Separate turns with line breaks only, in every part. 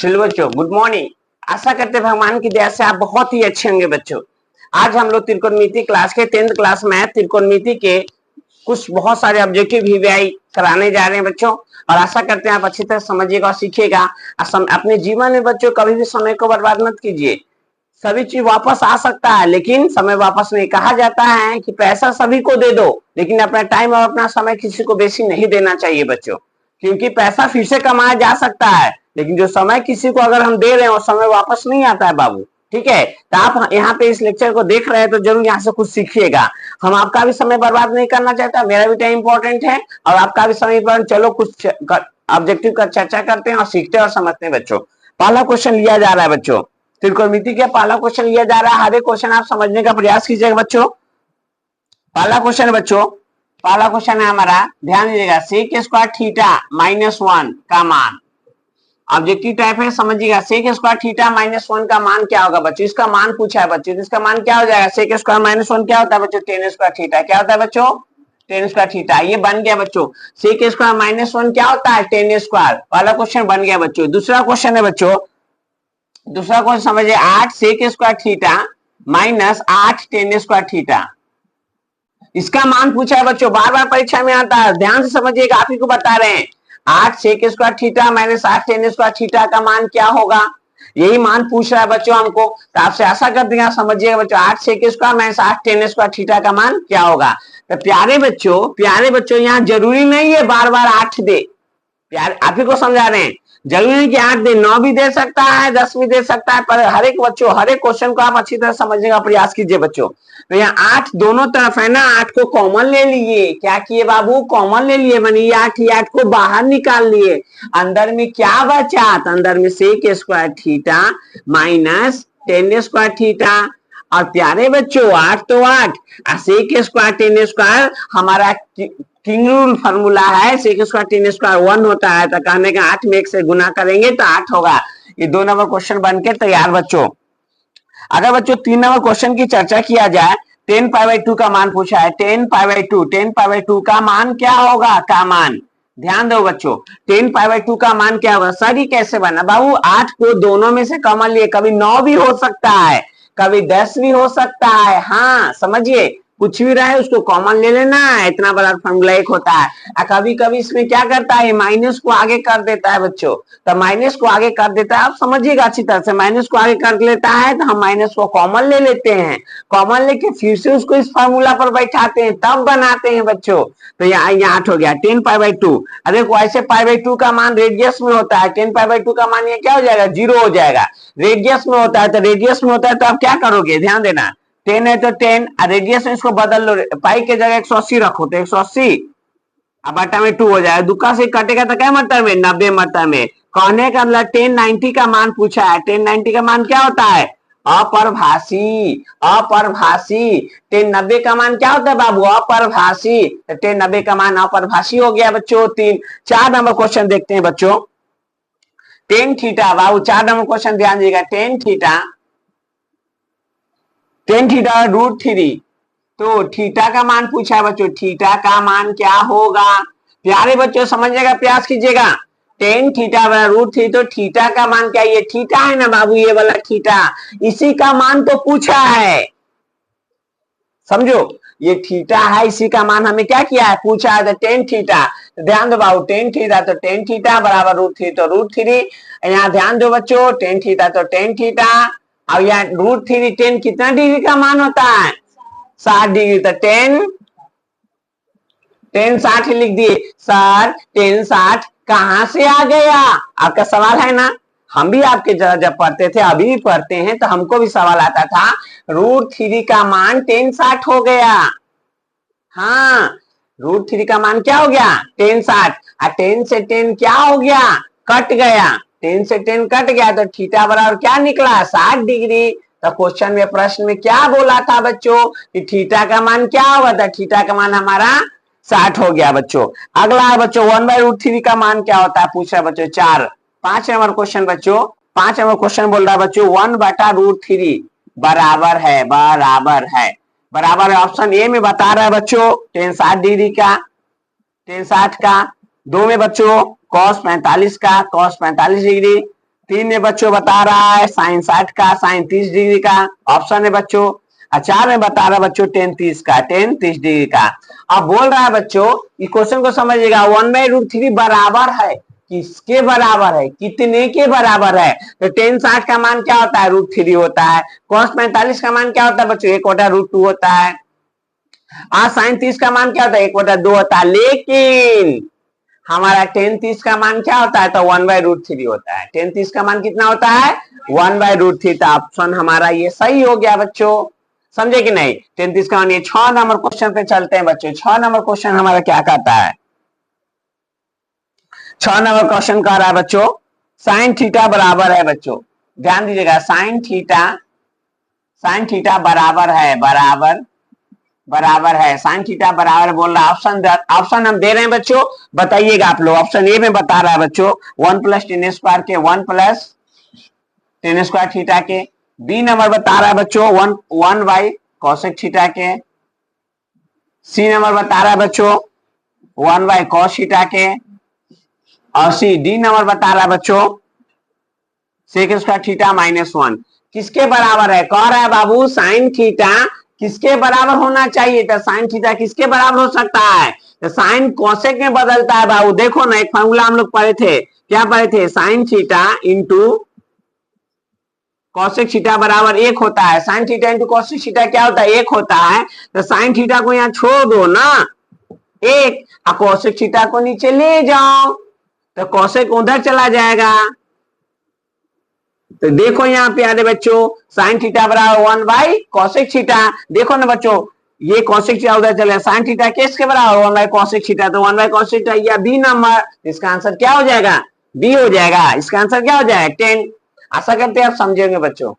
चलो बच्चों, good morning. आशा करते हैं भगवान की दया से आप बहुत ही अच्छे होंगे बच्चों। आज हम लोग त्रिकोणमिति क्लास के 10th क्लास मैथ त्रिकोणमिति के कुछ बहुत सारे ऑब्जेक्टिव वीवीआई कराने जा रहे हैं बच्चों, और आशा करते हैं आप अच्छी तरह समझिएगा और सीखिएगा। अपने जीवन में बच्चों कभी भी समय को बर्बाद मत कीजिए। सभी चीज वापस आ सकता है लेकिन समय वापस नहीं। कहा जाता है कि पैसा सभी को दे दो लेकिन अपना टाइम और अपना समय किसी को बेसी नहीं देना चाहिए बच्चों, क्योंकि पैसा फिर से कमाया जा सकता है लेकिन जो समय किसी को अगर हम दे रहे हैं वो समय वापस नहीं आता है बाबू। ठीक है, तो आप यहाँ पे इस लेक्चर को देख रहे हैं तो जरूर यहाँ से कुछ सीखिएगा। हम आपका भी समय बर्बाद नहीं करना चाहता, मेरा भी टाइम इंपॉर्टेंट है और आपका भी समय इंपॉर्टेंट। चलो कुछ ऑब्जेक्टिव का चर्चा करते हैं और सीखते हैं और समझते हैं बच्चों। पहला क्वेश्चन लिया जा रहा है बच्चों, त्रिकोणमिति का पहला क्वेश्चन लिया जा रहा है। हर एक क्वेश्चन आप समझने का प्रयास कीजिएगा बच्चों। पहला क्वेश्चन है बच्चों, पहला क्वेश्चन है हमारा, ध्यान दीजिएगा, सेक स्क्वायर थीटा -1 का मान। ऑब्जेक्टिव टाइप है, समझिएगा। सेक स्क्वायर थीटा -1 का मान क्या होगा बच्चों? इसका मान पूछा है बच्चों, इसका मान क्या हो जाएगा? सेक स्क्वायर -1 क्या होता है बच्चों? tan square theta. क्या होता है बच्चों? tan square theta. ये बन गया बच्चों। सेक स्क्वायर -1 क्या होता है? tan square. पहला क्वेश्चन बन गया बच्चों। दूसरा क्वेश्चन है बच्चों, दूसरा क्वेश्चन समझिए, 8 sec square theta -8 tan square theta. इसका मान पूछा है बच्चों, बार बार परीक्षा में आता है, ध्यान से समझिएगा, आप ही को बता रहे हैं। 8 sec square theta -8 tan square theta का मान क्या होगा? यही मान पूछ रहा है बच्चों हमको, तो आपसे आशा करते हैं समझिएगा बच्चों। 8 sec square -8 tan square theta का मान क्या होगा? तो प्यारे बच्चों यहाँ जरूरी नहीं है बार बार 8 दे। प्यारे आप ही को समझा रहे हैं, जरूरी नहीं कि 8 दे, 9 भी दे सकता है, 10 भी दे सकता है, पर हर एक बच्चों हर एक क्वेश्चन को आप अच्छी तरह समझने का प्रयास कीजिए बच्चों। तो यहाँ 8 दोनों तरफ है ना, 8 को कॉमन ले लिए। क्या किए बाबू? कॉमन ले लिए, मानी 8 को बाहर निकाल लिए। अंदर में क्या बचा? तो अंदर में sec square theta -tan square theta. और प्यारे बच्चों 8 तो 8, सेक स्क्वायर tan स्क्वायर हमारा किंग रूल फार्मूला है। सेक स्क्वायर tan स्क्वायर 1 होता है, तो कहने का 8 में 1 से गुना करेंगे तो 8 होगा। ये 2 नंबर क्वेश्चन बन के तैयार बच्चों। अगर बच्चों 3 नंबर क्वेश्चन की चर्चा किया जाए, 10π/2 का मान पूछा है। 10π/2 का मान क्या होगा? का मान ध्यान दो बच्चों, 10π/2 का मान क्या होगा? सर ये कैसे बना बाबू? 8 को दोनों में से कॉमन लिए, कभी 9 भी हो सकता है, कभी 10 भी हो सकता है। हाँ समझिए, कुछ भी रहे उसको कॉमन ले लेना है, इतना बड़ा फॉर्मूला एक होता है। कभी कभी इसमें क्या करता है, माइनस को आगे कर देता है बच्चों। तो माइनस को आगे कर देता है, आप समझिएगा अच्छी तरह से, माइनस को आगे कर लेता है तो हम माइनस को कॉमन ले लेते हैं। कॉमन लेके फिर से उसको इस फार्मूला पर बैठाते हैं, तब बनाते हैं बच्चों। तो यहाँ 8 हो गया 10π/2। अरे वैसे π/2 का मान रेडियस में होता है, 10π/2 का मान ये क्या हो जाएगा? 0 हो जाएगा। रेडियस में होता है, तो रेडियस में होता है तो आप क्या करोगे? ध्यान देना, 10 है तो 10, रेडियस में इसको बदल लो, पाई के जगह 180 रखो तो 180, अब बटा में 2 हो जाएगा। दुक्का से कटेगा तो क्या मतलब में? 90 मतलब में। कहने का मतलब 1090 का मान पूछा है। 1090 का मान क्या होता है? अपरिभाषी। अपरिभाषी 1090 का मान क्या होता है बाबू? अपरिभाषी। तो 1090 का मान अपरिभाषी हो गया बच्चों। 4 नंबर क्वेश्चन देखते हैं बच्चों। tan थीटा बाबू, 4 नंबर क्वेश्चन ध्यान दीजिएगा। tan थीटा √3, तो थीटा का मान पूछा है बच्चों, थीटा का मान क्या होगा? प्यारे बच्चों समझिएगा, प्रयास कीजिएगा। tan थीटा √3, तो थीटा का मान क्या? ये थीटा है ना बाबू, ये वाला थीटा, इसी का मान तो पूछा है। समझो, ये थीटा है, इसी का मान हमें क्या किया है? पूछा है। तो tan थीटा, ध्यान दो बाबू, tan थीटा, तो tan थीटा बराबर √3, तो √3। यहाँ ध्यान दो बच्चों, tan थीटा तो tan थीटा, और यहाँ √3 tan कितना डिग्री का मान होता है? 60 डिग्री। तो tan 60 लिख दिए। सर tan 60 कहां से आ गया? आपका सवाल है ना, हम भी आपके जब पढ़ते थे, अभी भी पढ़ते हैं, तो हमको भी सवाल आता था, √3 का मान tan 60 हो गया। हाँ, √3 का मान क्या हो गया? tan 60। और tan से tan क्या हो गया? कट गया। tan से tan कट गया तो थीटा बराबर क्या निकला? 60 डिग्री। तो क्वेश्चन में, प्रश्न में क्या बोला था बच्चों कि थीटा का मान क्या होगा? था थीटा का मान हमारा 60 हो गया बच्चों। अगला है बच्चों, 1/√3 का मान क्या होता है? पूछ रहा है बच्चों 4। 5 नंबर क्वेश्चन बच्चों, 5 नंबर क्वेश्चन बोल रहा है बच्चों, 1/√3 बराबर है, बराबर है, बराबर है। ऑप्शन ए में बता रहा है बच्चों tan 60 डिग्री का, tan 60 का। 2 में बच्चों cos 45 का, cos 45 डिग्री। 3 में बच्चों बता रहा है साइन 60 का, साइन 30 डिग्री का ऑप्शन है बच्चों। 4 में बता रहा है बच्चों टेन 30 का, टेन 30 डिग्री का। अब बोल रहा है बच्चों ये क्वेश्चन को समझिएगा, 1/√3 बराबर है किसके बराबर है, कितने के बराबर है। तो टेन 60 का मान क्या होता है, √3 होता है। cos 45 का मान क्या होता है बच्चों, 1/√2 होता है। साइन 30 का मान क्या होता है, 1/2 होता है। लेकिन हमारा टेन 30 का मान क्या होता है, तो 1/√3 होता है। टेन 30 का मान कितना होता है, 1/√3। तो ऑप्शन हमारा ये सही हो गया बच्चों, समझे कि नहीं। टेन 30 का मान ये। 6 नंबर क्वेश्चन पे चलते हैं बच्चों। 6 नंबर क्वेश्चन हमारा क्या कहता है, 6 नंबर क्वेश्चन कह रहा है बच्चों साइन थीटा बराबर है बच्चों, ध्यान दीजिएगा, साइन थीटा बराबर है, बराबर है, साइन थीटा बराबर बोल रहा है। ऑप्शन हम दे रहे हैं बच्चों, बताइएगा आप लोग। ऑप्शन ए में बता रहा है बच्चों 1 + tan² के, 1 + tan² थीटा के। बी नंबर बता रहा है बच्चों 1/cosec थीटा के। सी नंबर बता रहा है बच्चों 1/cos थीटा के। और डी नंबर बता रहा है बच्चों sec² थीटा -1 किसके बराबर है। कह रहा है बाबू साइन थीटा किसके बराबर होना चाहिए, तो साइन थीटा किसके बराबर हो सकता है, तो साइन कोसेक में बदलता है बाबू। देखो ना एक फॉर्मूला हम लोग पढ़े थे, क्या पढ़े थे, sine theta into cosec theta बराबर 1 होता है। Sine theta into cosec theta क्या होता है, 1 होता है। तो साइन थीटा को यहाँ छोड़ दो ना 1, और कॉसेक थीटा को नीचे ले जाओ, तो कॉसेक उधर चला जाएगा। तो देखो यहाँ पे आने बच्चों साइन थीटा बराबर 1/cosec थीटा। देखो ना बच्चों ये cosec थीटा उधर चले, साइन थीटा किसके बराबर 1/cosec थीटा, तो 1/cosec थीटा या बी नंबर। इसका आंसर क्या हो जाएगा, बी हो जाएगा। इसका आंसर क्या हो जाएगा 10। आशा करते हैं आप समझेंगे बच्चों।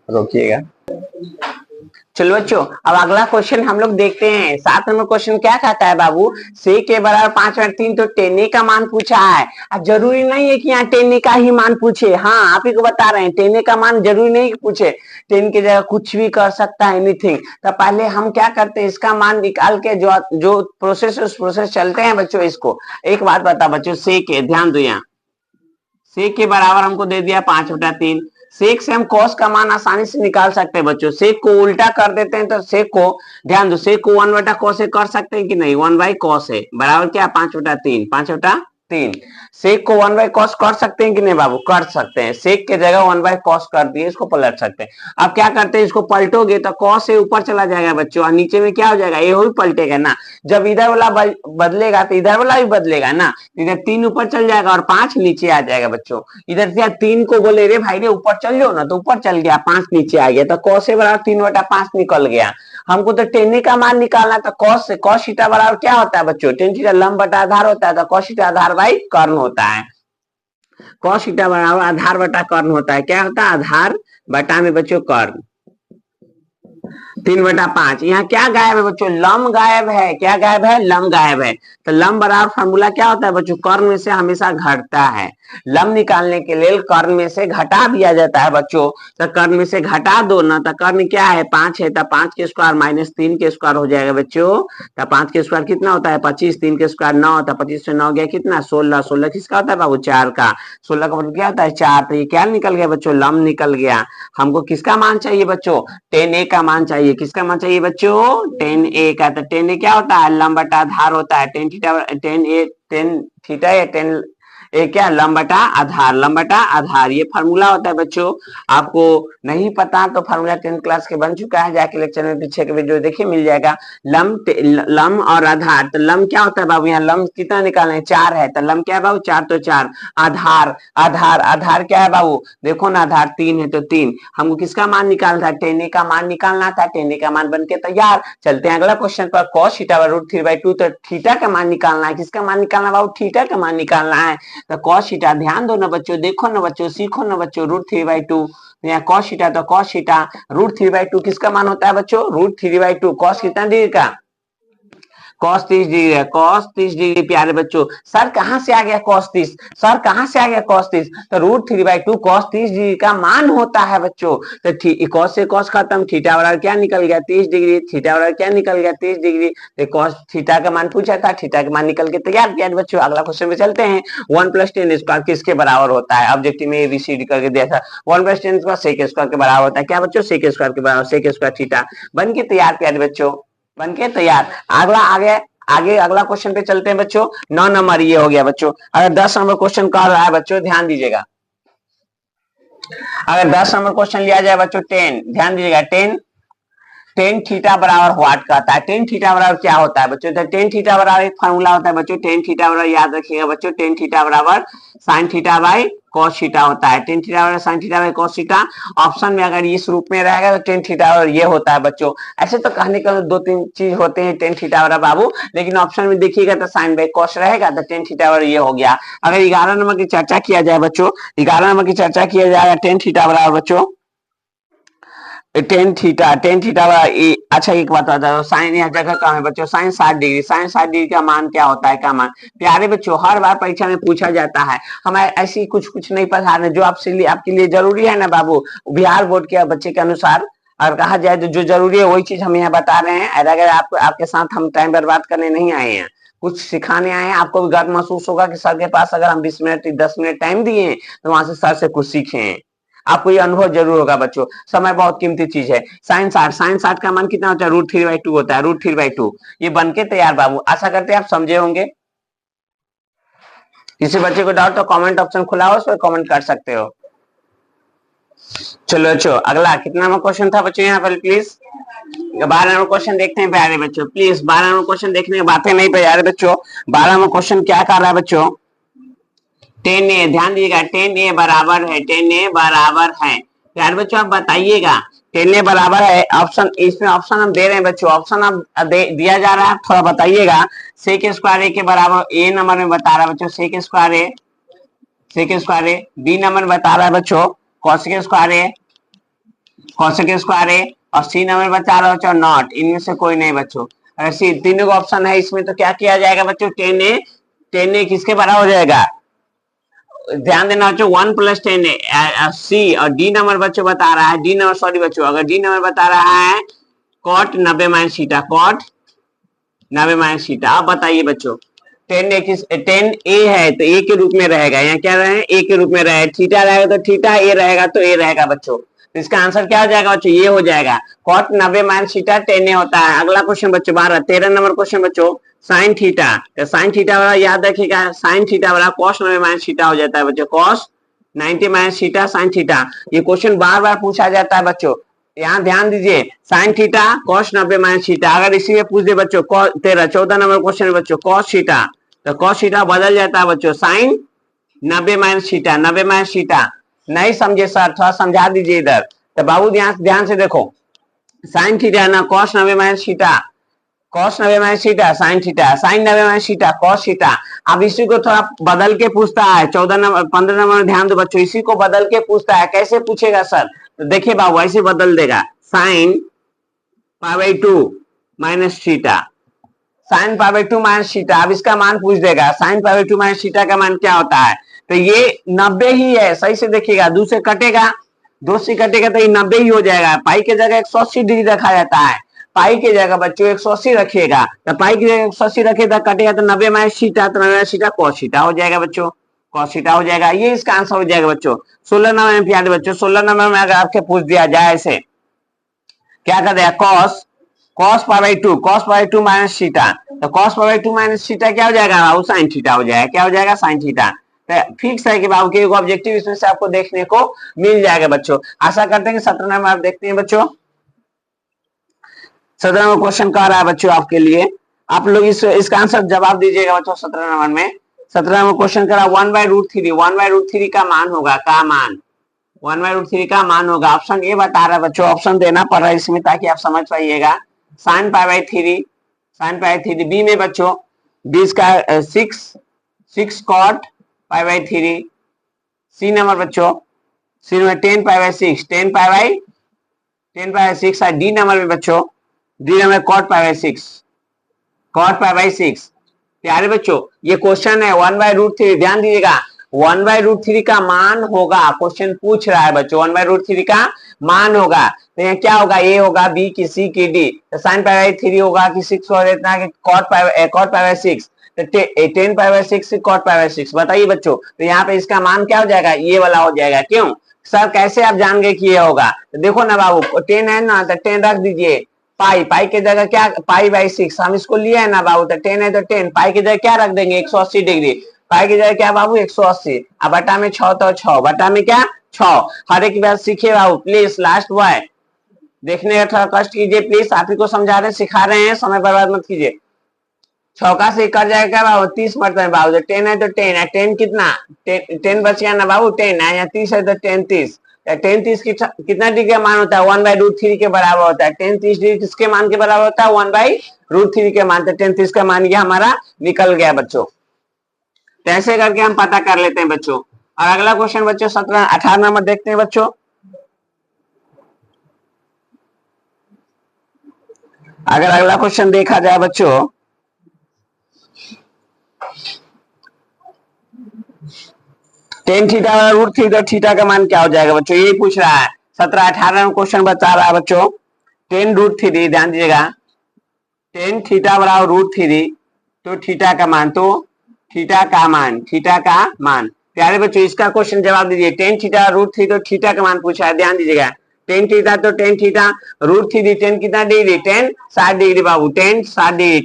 रोकिएगा। चलो बच्चों अब अगला क्वेश्चन हम लोग देखते हैं। 7 नंबर क्वेश्चन क्या कहता है बाबू, से के बराबर 5/3, तो टेन का मान पूछा है। अब जरूरी नहीं है कि यहाँ टेन का ही मान पूछे, हाँ आप ही को बता रहे हैं टेन का मान जरूरी नहीं पूछे, टेन की जगह कुछ भी कर सकता है, एनीथिंग। तो पहले हम क्या करते हैं, इसका मान निकाल के जो प्रोसेस उस प्रोसेस चलते हैं बच्चों। इसको एक बात बता बच्चों, से के ध्यान दो, यहाँ सेक के बराबर हमको दे दिया 5/3। सेक से हम कॉस का मान आसानी से निकाल सकते हैं बच्चों। सेक को उल्टा कर देते हैं, तो सेक को ध्यान दो, सेक को 1/cos से कर सकते हैं कि नहीं, 1/cos है बराबर क्या 5/3, 5/3। सेक को 1/cos कर सकते हैं कि नहीं बाबू, कर सकते हैं। सेक के जगह 1/cos कर दिए, इसको पलट सकते हैं। अब क्या करते हैं, इसको पलटोगे तो cos से ऊपर चला जाएगा बच्चों, और नीचे में क्या हो जाएगा, ये भी पलटेगा ना। जब इधर वाला बदलेगा तो इधर वाला भी बदलेगा ना। इधर 3 ऊपर चल जाएगा और 5 नीचे आ जाएगा बच्चों। इधर से 3 को बोले रे भाई रे ऊपर चल जाओ ना, तो ऊपर चल गया, 5 नीचे आ गया, तो cos से बराबर 3/5 निकल गया। हमको तो टेन का मान निकालना था, cos से cos थीटा बराबर क्या होता है बच्चों, टेन थीटा लंब बटा आधार होता है, तो cos थीटा आधार बाई कर्ण होता है। cos थीटा बराबर आधार बटा कर्ण होता है, क्या होता है, आधार बटा में बच्चों कर्ण। 3/5। यहाँ क्या गायब है बच्चों, लम गायब है। क्या गायब है, लम गायब है। तो लम बराबर फॉर्मूला क्या होता है बच्चों, कर्ण में से हमेशा घटता है। लम निकालने के लिए कर्ण में से घटा दिया जाता है बच्चों। तो कर्ण में से घटा दो ना, तो कर्ण क्या है 5 है, तो 5 के स्क्वायर -3 के स्क्वायर हो जाएगा बच्चों। तो 5 के स्क्वायर कितना होता है 25, 3 के स्क्वायर 9, तो 25 से 9 गया कितना 16, 16 किसका होता है बाबू 4 का, 16 का मतलब क्या होता है 4। तो ये क्या निकल गया बच्चों, लम निकल गया। हमको किसका मान चाहिए बच्चों, टेन का मान चाहिए। किसका मान चाहिए बच्चों, टेन का। तो टेन क्या होता है, लंब बटा आधार होता है। टेन थीटा या टेन ए क्या, लंब बटा आधार, लंब बटा आधार, ये फार्मूला होता है बच्चों। आपको नहीं पता तो फार्मूला 10th क्लास के बन चुका है, जाके लेक्चर में पीछे के वीडियो देखिए मिल जाएगा। लम और आधार, तो लम क्या होता है बाबू, यहाँ लम कितना निकालना है 4 है, तो लम क्या है बाबू 4, तो 4। आधार आधार आधार क्या है बाबू, देखो ना आधार 3 है, तो 3। हमको किसका मान निकालना था, टेन का मान निकालना था। टेन का मान बनके तैयार। चलते हैं अगला क्वेश्चन पर। cos थीटा √3/2, तो थीटा का मान निकालना है। किसका मान निकालना बाबू, थीटा का मान निकालना है। तो cos थीटा, ध्यान दो ना बच्चों, देखो ना बच्चों, सीखो ना बच्चों, √3/2 यहाँ cos थीटा, तो cos थीटा √3/2 किसका मान होता है बच्चों, √3/2। cos कितना डिग्री का, cos 30 डिग्री है, cos 30 डिग्री प्यारे बच्चों। सर कहां से आ गया cos 30? सर कहां से आ गया cos 30? तो √3/2 cos 30 डिग्री का मान होता है बच्चों। तो cos से cos खत्म, थीटा बराबर क्या निकल गया 30 डिग्री, थीटा बराबर क्या निकल गया 30 डिग्री। तो cos थीटा का मान पूछा था, थीटा का मान निकल के तैयार किया बच्चों। अगला क्वेश्चन में चलते हैं। 1 + 10 स्क्वायर किसके बराबर होता है? ऑब्जेक्टिव में ABCD करके दिया था। 1 + 10 स्क्वायर sec स्क्वायर के बराबर होता है। क्या बच्चों? sec स्क्वायर के बराबर, sec स्क्वायर थीटा। बन के तैयार प्यारे बच्चों, बन के तैयार। अगला आगे अगला क्वेश्चन पे चलते हैं बच्चों। 9 नंबर ये हो गया बच्चों। अगर 10 नंबर क्वेश्चन कर रहा है बच्चों, ध्यान दीजिएगा। अगर 10 नंबर क्वेश्चन लिया जाए बच्चों 10, ध्यान दीजिएगा। 10 थीटा बराबर व्हाट कहता है? 10 थीटा बराबर क्या होता है बच्चों? तो 10 थीटा बराबर एक फार्मूला होता है बच्चों। 10 थीटा बराबर याद रखिएगा बच्चों, 10 थीटा बराबर sin theta by cos theta होता है। 10 थीटा बराबर sin theta by cos theta. Option में अगर इस रूप में रहेगा तो 10 थीटा बराबर ये होता है बच्चों। ऐसे तो कहने का 2-3 चीज होते हैं 10 थीटा बराबर बाबू, लेकिन ऑप्शन में देखिएगा तो sin बाई cos रहेगा, तो 10 थीटा बराबर ये हो गया। अगर 11 नंबर की चर्चा किया जाए बच्चों, 11 नंबर की चर्चा किया जाएगा 10 थीटा बराबर बच्चों 10 थीटा, 10 थीटा। अच्छा एक बात बता दो, साइन यह जगह कहाँ है बच्चों? साइन 60 डिग्री, साइन 60 डिग्री का मान क्या होता है? का मान प्यारे बच्चों हर बार परीक्षा में पूछा जाता है। हमें ऐसी कुछ कुछ नहीं पता है जो आपके लिए जरूरी है ना बाबू, बिहार बोर्ड के बच्चे के अनुसार। और कहा जाए तो जो जरूरी है वही चीज हम यहाँ बता रहे हैं। अगर आपके साथ हम टाइम बर्बाद करने नहीं आए हैं, कुछ सिखाने आए हैं। आपको भी गर्व महसूस होगा कि सर के पास अगर हम 20 मिनट 10 मिनट टाइम दिए तो वहां से सर से कुछ सीखे हैं। आपको ये अनुभव जरूर होगा बच्चों। समय बहुत कीमती चीज है। साइन 60 का मान कितना होता है? √3/2 होता है, √3/2। ये बन के तैयार बाबू। आशा करते हैं आप समझे होंगे। किसी बच्चे को डाउट तो कमेंट ऑप्शन खुला हो, उस पर कमेंट कर सकते हो। चलो अगला कितना नंबर क्वेश्चन था बच्चों यहाँ पर प्लीज? 12 नंबर क्वेश्चन देखते हैं प्यारे बच्चों प्लीज। 12 नंबर क्वेश्चन देखने की बातें नहीं प्यारे बच्चों। 12 नंबर क्वेश्चन क्या कर रहा है बच्चों? 10a, ध्यान दीजिएगा 10a बराबर है, 10a बराबर है प्यारे बच्चों। आप बताइएगा 10a बराबर है। ऑप्शन, इसमें ऑप्शन हम दे रहे हैं बच्चों, ऑप्शन अब दिया जा रहा है, थोड़ा बताइएगा। सेक स्क्वायर ए के बराबर ए नंबर में बता रहा है बच्चों, सेक स्क्वायर ए। बी नंबर में बता रहा है बच्चों कॉसेक स्क्वायर ए। और सी नंबर बता रहा है बच्चों नॉट। इनमें से कोई नहीं बच्चों। ऐसे तीनों ऑप्शन है इसमें, तो क्या किया जाएगा बच्चों? 10a किसके बराबर हो जाएगा? ध्यान देना बच्चों 1 + 10 सी। और डी नंबर बच्चों बता रहा है, डी नंबर सॉरी बच्चों, अगर डी नंबर बता रहा है cot 90 - थीटा, cot 90 - थीटा। आप बताइए बच्चों 10a है तो ए के रूप में रहेगा, यहाँ क्या रहे? ए के रूप में रहे। थीटा रहेगा तो थीटा, ए रहेगा तो ए रहेगा बच्चों। तो इसका आंसर क्या हो जाएगा बच्चों? ये हो जाएगा cot 90 - थीटा 10a होता है। अगला क्वेश्चन बच्चों 13 नंबर क्वेश्चन बच्चों साइन थीटा। तो साइन थीटा वाला याद रखिएगा, साइन थीटा वाला cos 90 - थीटा हो जाता है बच्चों, cos 90 - थीटा साइन थीटा। ये क्वेश्चन बार बार पूछा जाता है बच्चों, यहाँ ध्यान दीजिए। Sine theta cos 90 - theta. अगर इसी में पूछ दे बच्चों 14 नंबर क्वेश्चन बच्चों cos थीटा, तो cos थीटा बदल जाता है बच्चों साइन 90 - थीटा, 90 - थीटा। नहीं समझे सर, थोड़ा समझा दीजिए इधर। तो बाबू ध्यान से देखो, साइन थीटा ना cos 90 - theta, cos 90 - theta sine theta, sine 90 - theta cos theta. अब इसी को थोड़ा बदल के पूछता है 15 नंबर में, ध्यान दो बच्चों, इसी को बदल के पूछता है। कैसे पूछेगा सर? तो देखिए बाबू ऐसे बदल देगा, साइन π/2 - थीटा, साइन π/2 - थीटा। अब इसका मान पूछ देगा, साइन π/2 - थीटा का मान क्या होता है? तो ये 90 ही है, सही से देखिएगा, 2 से कटेगा, 2 से कटेगा तो ये 90 ही हो जाएगा। पाई के जगह 180 डिग्री रखा जाता है, पाई के जगह बच्चों 180 रखिएगा, तो पाई की जगह 180 रखिएगा, कटेगा तो 90 - थीटा, तो 90 - थीटा cos थीटा हो जाएगा बच्चों, cos थीटा हो जाएगा। ये इसका आंसर हो जाएगा बच्चों। 16 नंबर में प्यारे बच्चों, 16 नंबर में अगर आपके पूछ दिया जाए ऐसे, क्या कर दिया? cos π/2 - थीटा, तो cos π/2 - थीटा क्या हो जाएगा बाबू? साइन थीटा हो जाएगा। क्या हो जाएगा? Sine theta. फिक्स है कि बाबू के ऑब्जेक्टिव इसमें से आपको देखने को मिल जाएगा बच्चों। आशा करते हैं कि 17 नंबर आप देखते हैं बच्चों। 17 नंबर क्वेश्चन कह रहा है बच्चों आपके लिए, आप लोग इसका आंसर जवाब दीजिएगा बच्चों। 17 नंबर में 17 नंबर क्वेश्चन करा 1/√3, 1/√3 का मान होगा, का मान 1/√3 का मान होगा। ऑप्शन ए बता रहा है बच्चों, ऑप्शन देना पड़ रहा है इसमें ताकि आप समझ पाइएगा। Sign π/3, sign π/3। बी में बच्चों 20 का 6 cot π/3। सी नंबर बच्चों, सी नंबर 10 π/6, 10 π/6। डी नंबर में बच्चों, D number cot π/6, cot pi by 6। प्यारे बच्चों ये क्वेश्चन है 1/√3, ध्यान दीजिएगा 1/√3 का मान होगा, क्वेश्चन पूछ रहा है बच्चों 1/√3 का मान होगा, तो यहाँ क्या होगा, ए होगा, बी की, सी की, डी, तो साइन पाई बाई 3 होगा कि 6 और इतना कि कॉट पाई बाई 6, तो 10 pi by 6 cot pi by 6। बताइए बच्चों, तो यहाँ पे इसका मान क्या हो जाएगा, ये वाला हो जाएगा। क्यों सर, कैसे आप जान गए कि ये होगा, तो देखो ना बाबू 10 है ना, तो 10 रख दीजिए, पाई पाई की जगह क्या, पाई बाई 6 हम इसको लिए है ना बाबू, तो 10 है तो 10, पाई की जगह क्या रख देंगे 180 डिग्री, पाई की जगह क्या बाबू 180, अब बटा में 6 तो 6, बटा में क्या 6। हर एक बात सीखिए बाबू प्लीज, लास्ट बॉय देखने का थोड़ा कष्ट कीजिए प्लीज, आप ही को समझा रहे हैं, सिखा रहे हैं, समय बर्बाद मत कीजिए। चौका से कर जाएगा बाबू 30 मरतबे बाबू, 10 है तो 10 है, 10 कितना 10 बच गया ना बाबू, 10 है, यहाँ 30 है तो 10 30, 10 30 कितना डिग्री का मान होता है 1/√3 के बराबर होता है। 10 30 डिग्री किसके मान के बराबर होता है 1/√3 के मान, तो 10 30 का मान यह हमारा निकल गया बच्चों। तो ऐसे करके हम पता कर लेते हैं बच्चों। और अगला क्वेश्चन बच्चों 18 नंबर देखते हैं बच्चों। अगर अगला क्वेश्चन देखा जाए बच्चों, टेन थीटा √3, तो थीटा का मान क्या हो जाएगा बच्चों, यही पूछ रहा है। 17 18 में क्वेश्चन बता रहा है बच्चों, 10√3, ध्यान दीजिएगा 10 थीटा बराबर √3, तो थीटा का मान, तो थीटा का मान, थीटा का मान। प्यारे बच्चों इसका क्वेश्चन जवाब दीजिए, 10 थीटा √3, तो थीटा का मान पूछा है, ध्यान दीजिएगा 10 थीटा तो 10 थीटा, √3 10 कितना डिग्री, 10 60 डिग्री बाबू, 10 60 डिग्री,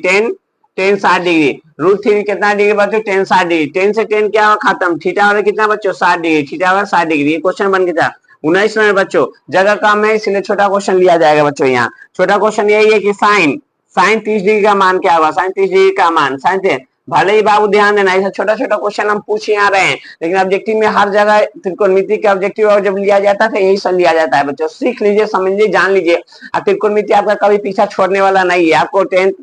10 60 डिग्री, √3 कितना डिग्री बच्चों 10 60 डिग्री, 10 से 10 क्या हुआ खत्म, थीटा वाला कितना बच्चों 60 डिग्री, थीटा वाला 60 डिग्री। ये क्वेश्चन बन गया। 19 नंबर बच्चों, जगह कम है इसलिए छोटा क्वेश्चन लिया जाएगा बच्चों। यहाँ छोटा क्वेश्चन यही है कि साइन 30 डिग्री का मान क्या होगा, साइन 30 डिग्री का मान, साइन भले ही बाबू ध्यान देना, ऐसा छोटा छोटा क्वेश्चन हम पूछ आ रहे हैं, लेकिन ऑब्जेक्टिव में हर जगह त्रिकोणमिति का ऑब्जेक्टिव जब लिया जाता है यही सब लिया जाता है बच्चों। सीख लीजिए, समझ लीजिए, जान लीजिए। त्रिकोणमिति आपका कभी पीछा छोड़ने वाला नहीं है। आपको 10th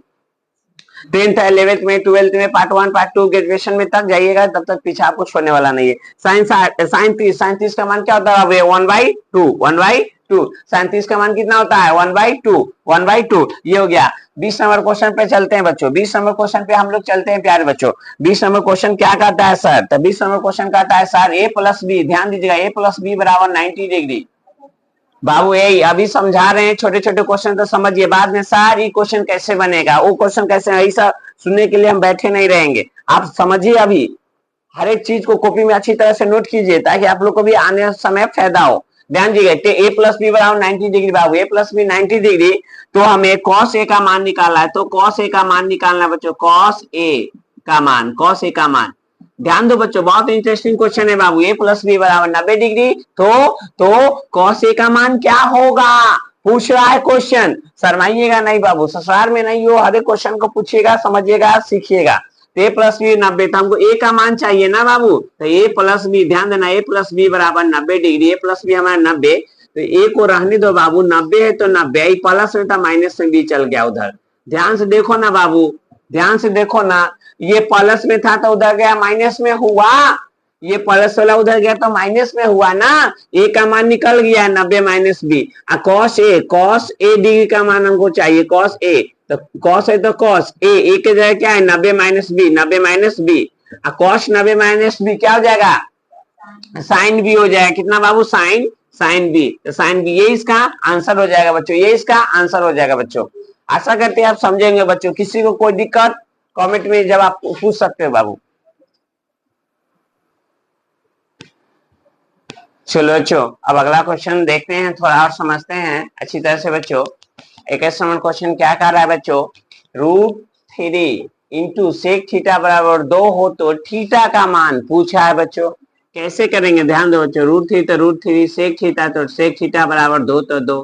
11th में 12th में पार्ट 1 पार्ट 2 ग्रेजुएशन में तक जाइएगा, तब तक पीछे आपको छोड़ने वाला नहीं है। साइन 30 का मान क्या होता है 1/2, साइन 30 का मान कितना होता है 1/2। ये हो गया। 20 नंबर क्वेश्चन पे चलते हैं बच्चों। 20 नंबर क्वेश्चन पे हम लोग चलते हैं प्यारे बच्चों। 20 नंबर क्वेश्चन क्या कहता है सर, तो 20 नंबर क्वेश्चन कहता है सर a + b, ध्यान दीजिएगा a + b बराबर 90 डिग्री। बाबू यही अभी समझा रहे हैं, छोटे छोटे क्वेश्चन तो समझिए, बाद में सारी क्वेश्चन कैसे बनेगा, वो क्वेश्चन कैसे, ऐसा सुनने के लिए हम बैठे नहीं रहेंगे। आप समझिए, अभी हर एक चीज को कॉपी में अच्छी तरह से नोट कीजिए ताकि आप लोग को भी आने समय फायदा हो। ध्यान दीजिए a + b बराबर 90 degree. Babu a + b 90 degree, तो हमें cos a का मान निकालना है, तो cos a का मान निकालना है बच्चों, cos a का मान। ध्यान दो बच्चों, बहुत इंटरेस्टिंग क्वेश्चन है बाबू। a + b बराबर 90 डिग्री, तो cos a का मान क्या होगा पूछ रहा है क्वेश्चन। शर्माइएगा नहीं बाबू, ससुराल में नहीं हो, हर एक क्वेश्चन को पूछिएगा, समझिएगा, सीखिएगा। तो a + b 90, तो हमको a का मान चाहिए ना बाबू, तो a + b, ध्यान देना a + b बराबर 90 डिग्री, a + b हमारा 90, तो a को रहने दो बाबू, 90 है तो 90, प्लस में था माइनस में भी चल गया उधर। ध्यान से देखो ना बाबू, ध्यान से देखो ना, ये प्लस में था तो उधर गया माइनस में हुआ, ये प्लस वाला उधर गया तो माइनस में हुआ ना, ए का मान निकल गया 90 - b। cos a डिग्री का मान हमको चाहिए, cos a, तो cos है तो cos a के जगह क्या है 90 - b, 90 - b, cos 90 - b क्या हो जाएगा साइन b हो जाएगा। कितना बाबू साइन b, तो साइन b ये इसका आंसर हो जाएगा बच्चों, ये इसका आंसर हो जाएगा बच्चों। आशा करते हैं आप समझेंगे बच्चों। किसी को कोई दिक्कत कमेंट में जब आप पूछ सकते हो बाबू। चलो बच्चों, अब अगला क्वेश्चन देखते हैं, थोड़ा और समझते हैं अच्छी तरह से बच्चों। 21 नंबर क्वेश्चन क्या कर रहा है बच्चों, √3 इंटू सेक थीटा बराबर 2 हो तो थीटा का मान पूछा है बच्चों। कैसे करेंगे ध्यान दो बच्चों, √3 तो √3, सेक थीटा तो सेक थीटा बराबर 2 तो 2,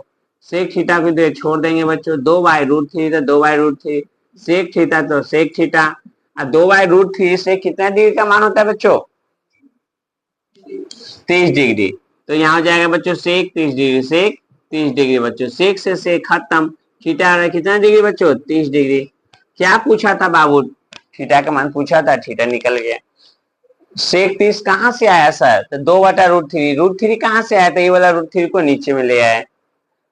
सेक थीटा को इधर छोड़ देंगे बच्चों, 2/√3 तो 2/√3, सेक थीटा तो सेक थीटा, 2/√3 से कितना डिग्री का मान होता है बच्चों 30 डिग्री, तो यहाँ हो जाएगा बच्चों सेक 30 डिग्री, सेक 30 डिग्री बच्चों, सेक से सेक खत्म, थीटा कितना डिग्री बच्चों 30 डिग्री। क्या पूछा था बाबू, थीटा का मान पूछा था, थीटा निकल गया। सेक 30 कहाँ से आया सर, तो 2/√3, √3 कहाँ से आया था, ये वाला √3 को नीचे में ले आए,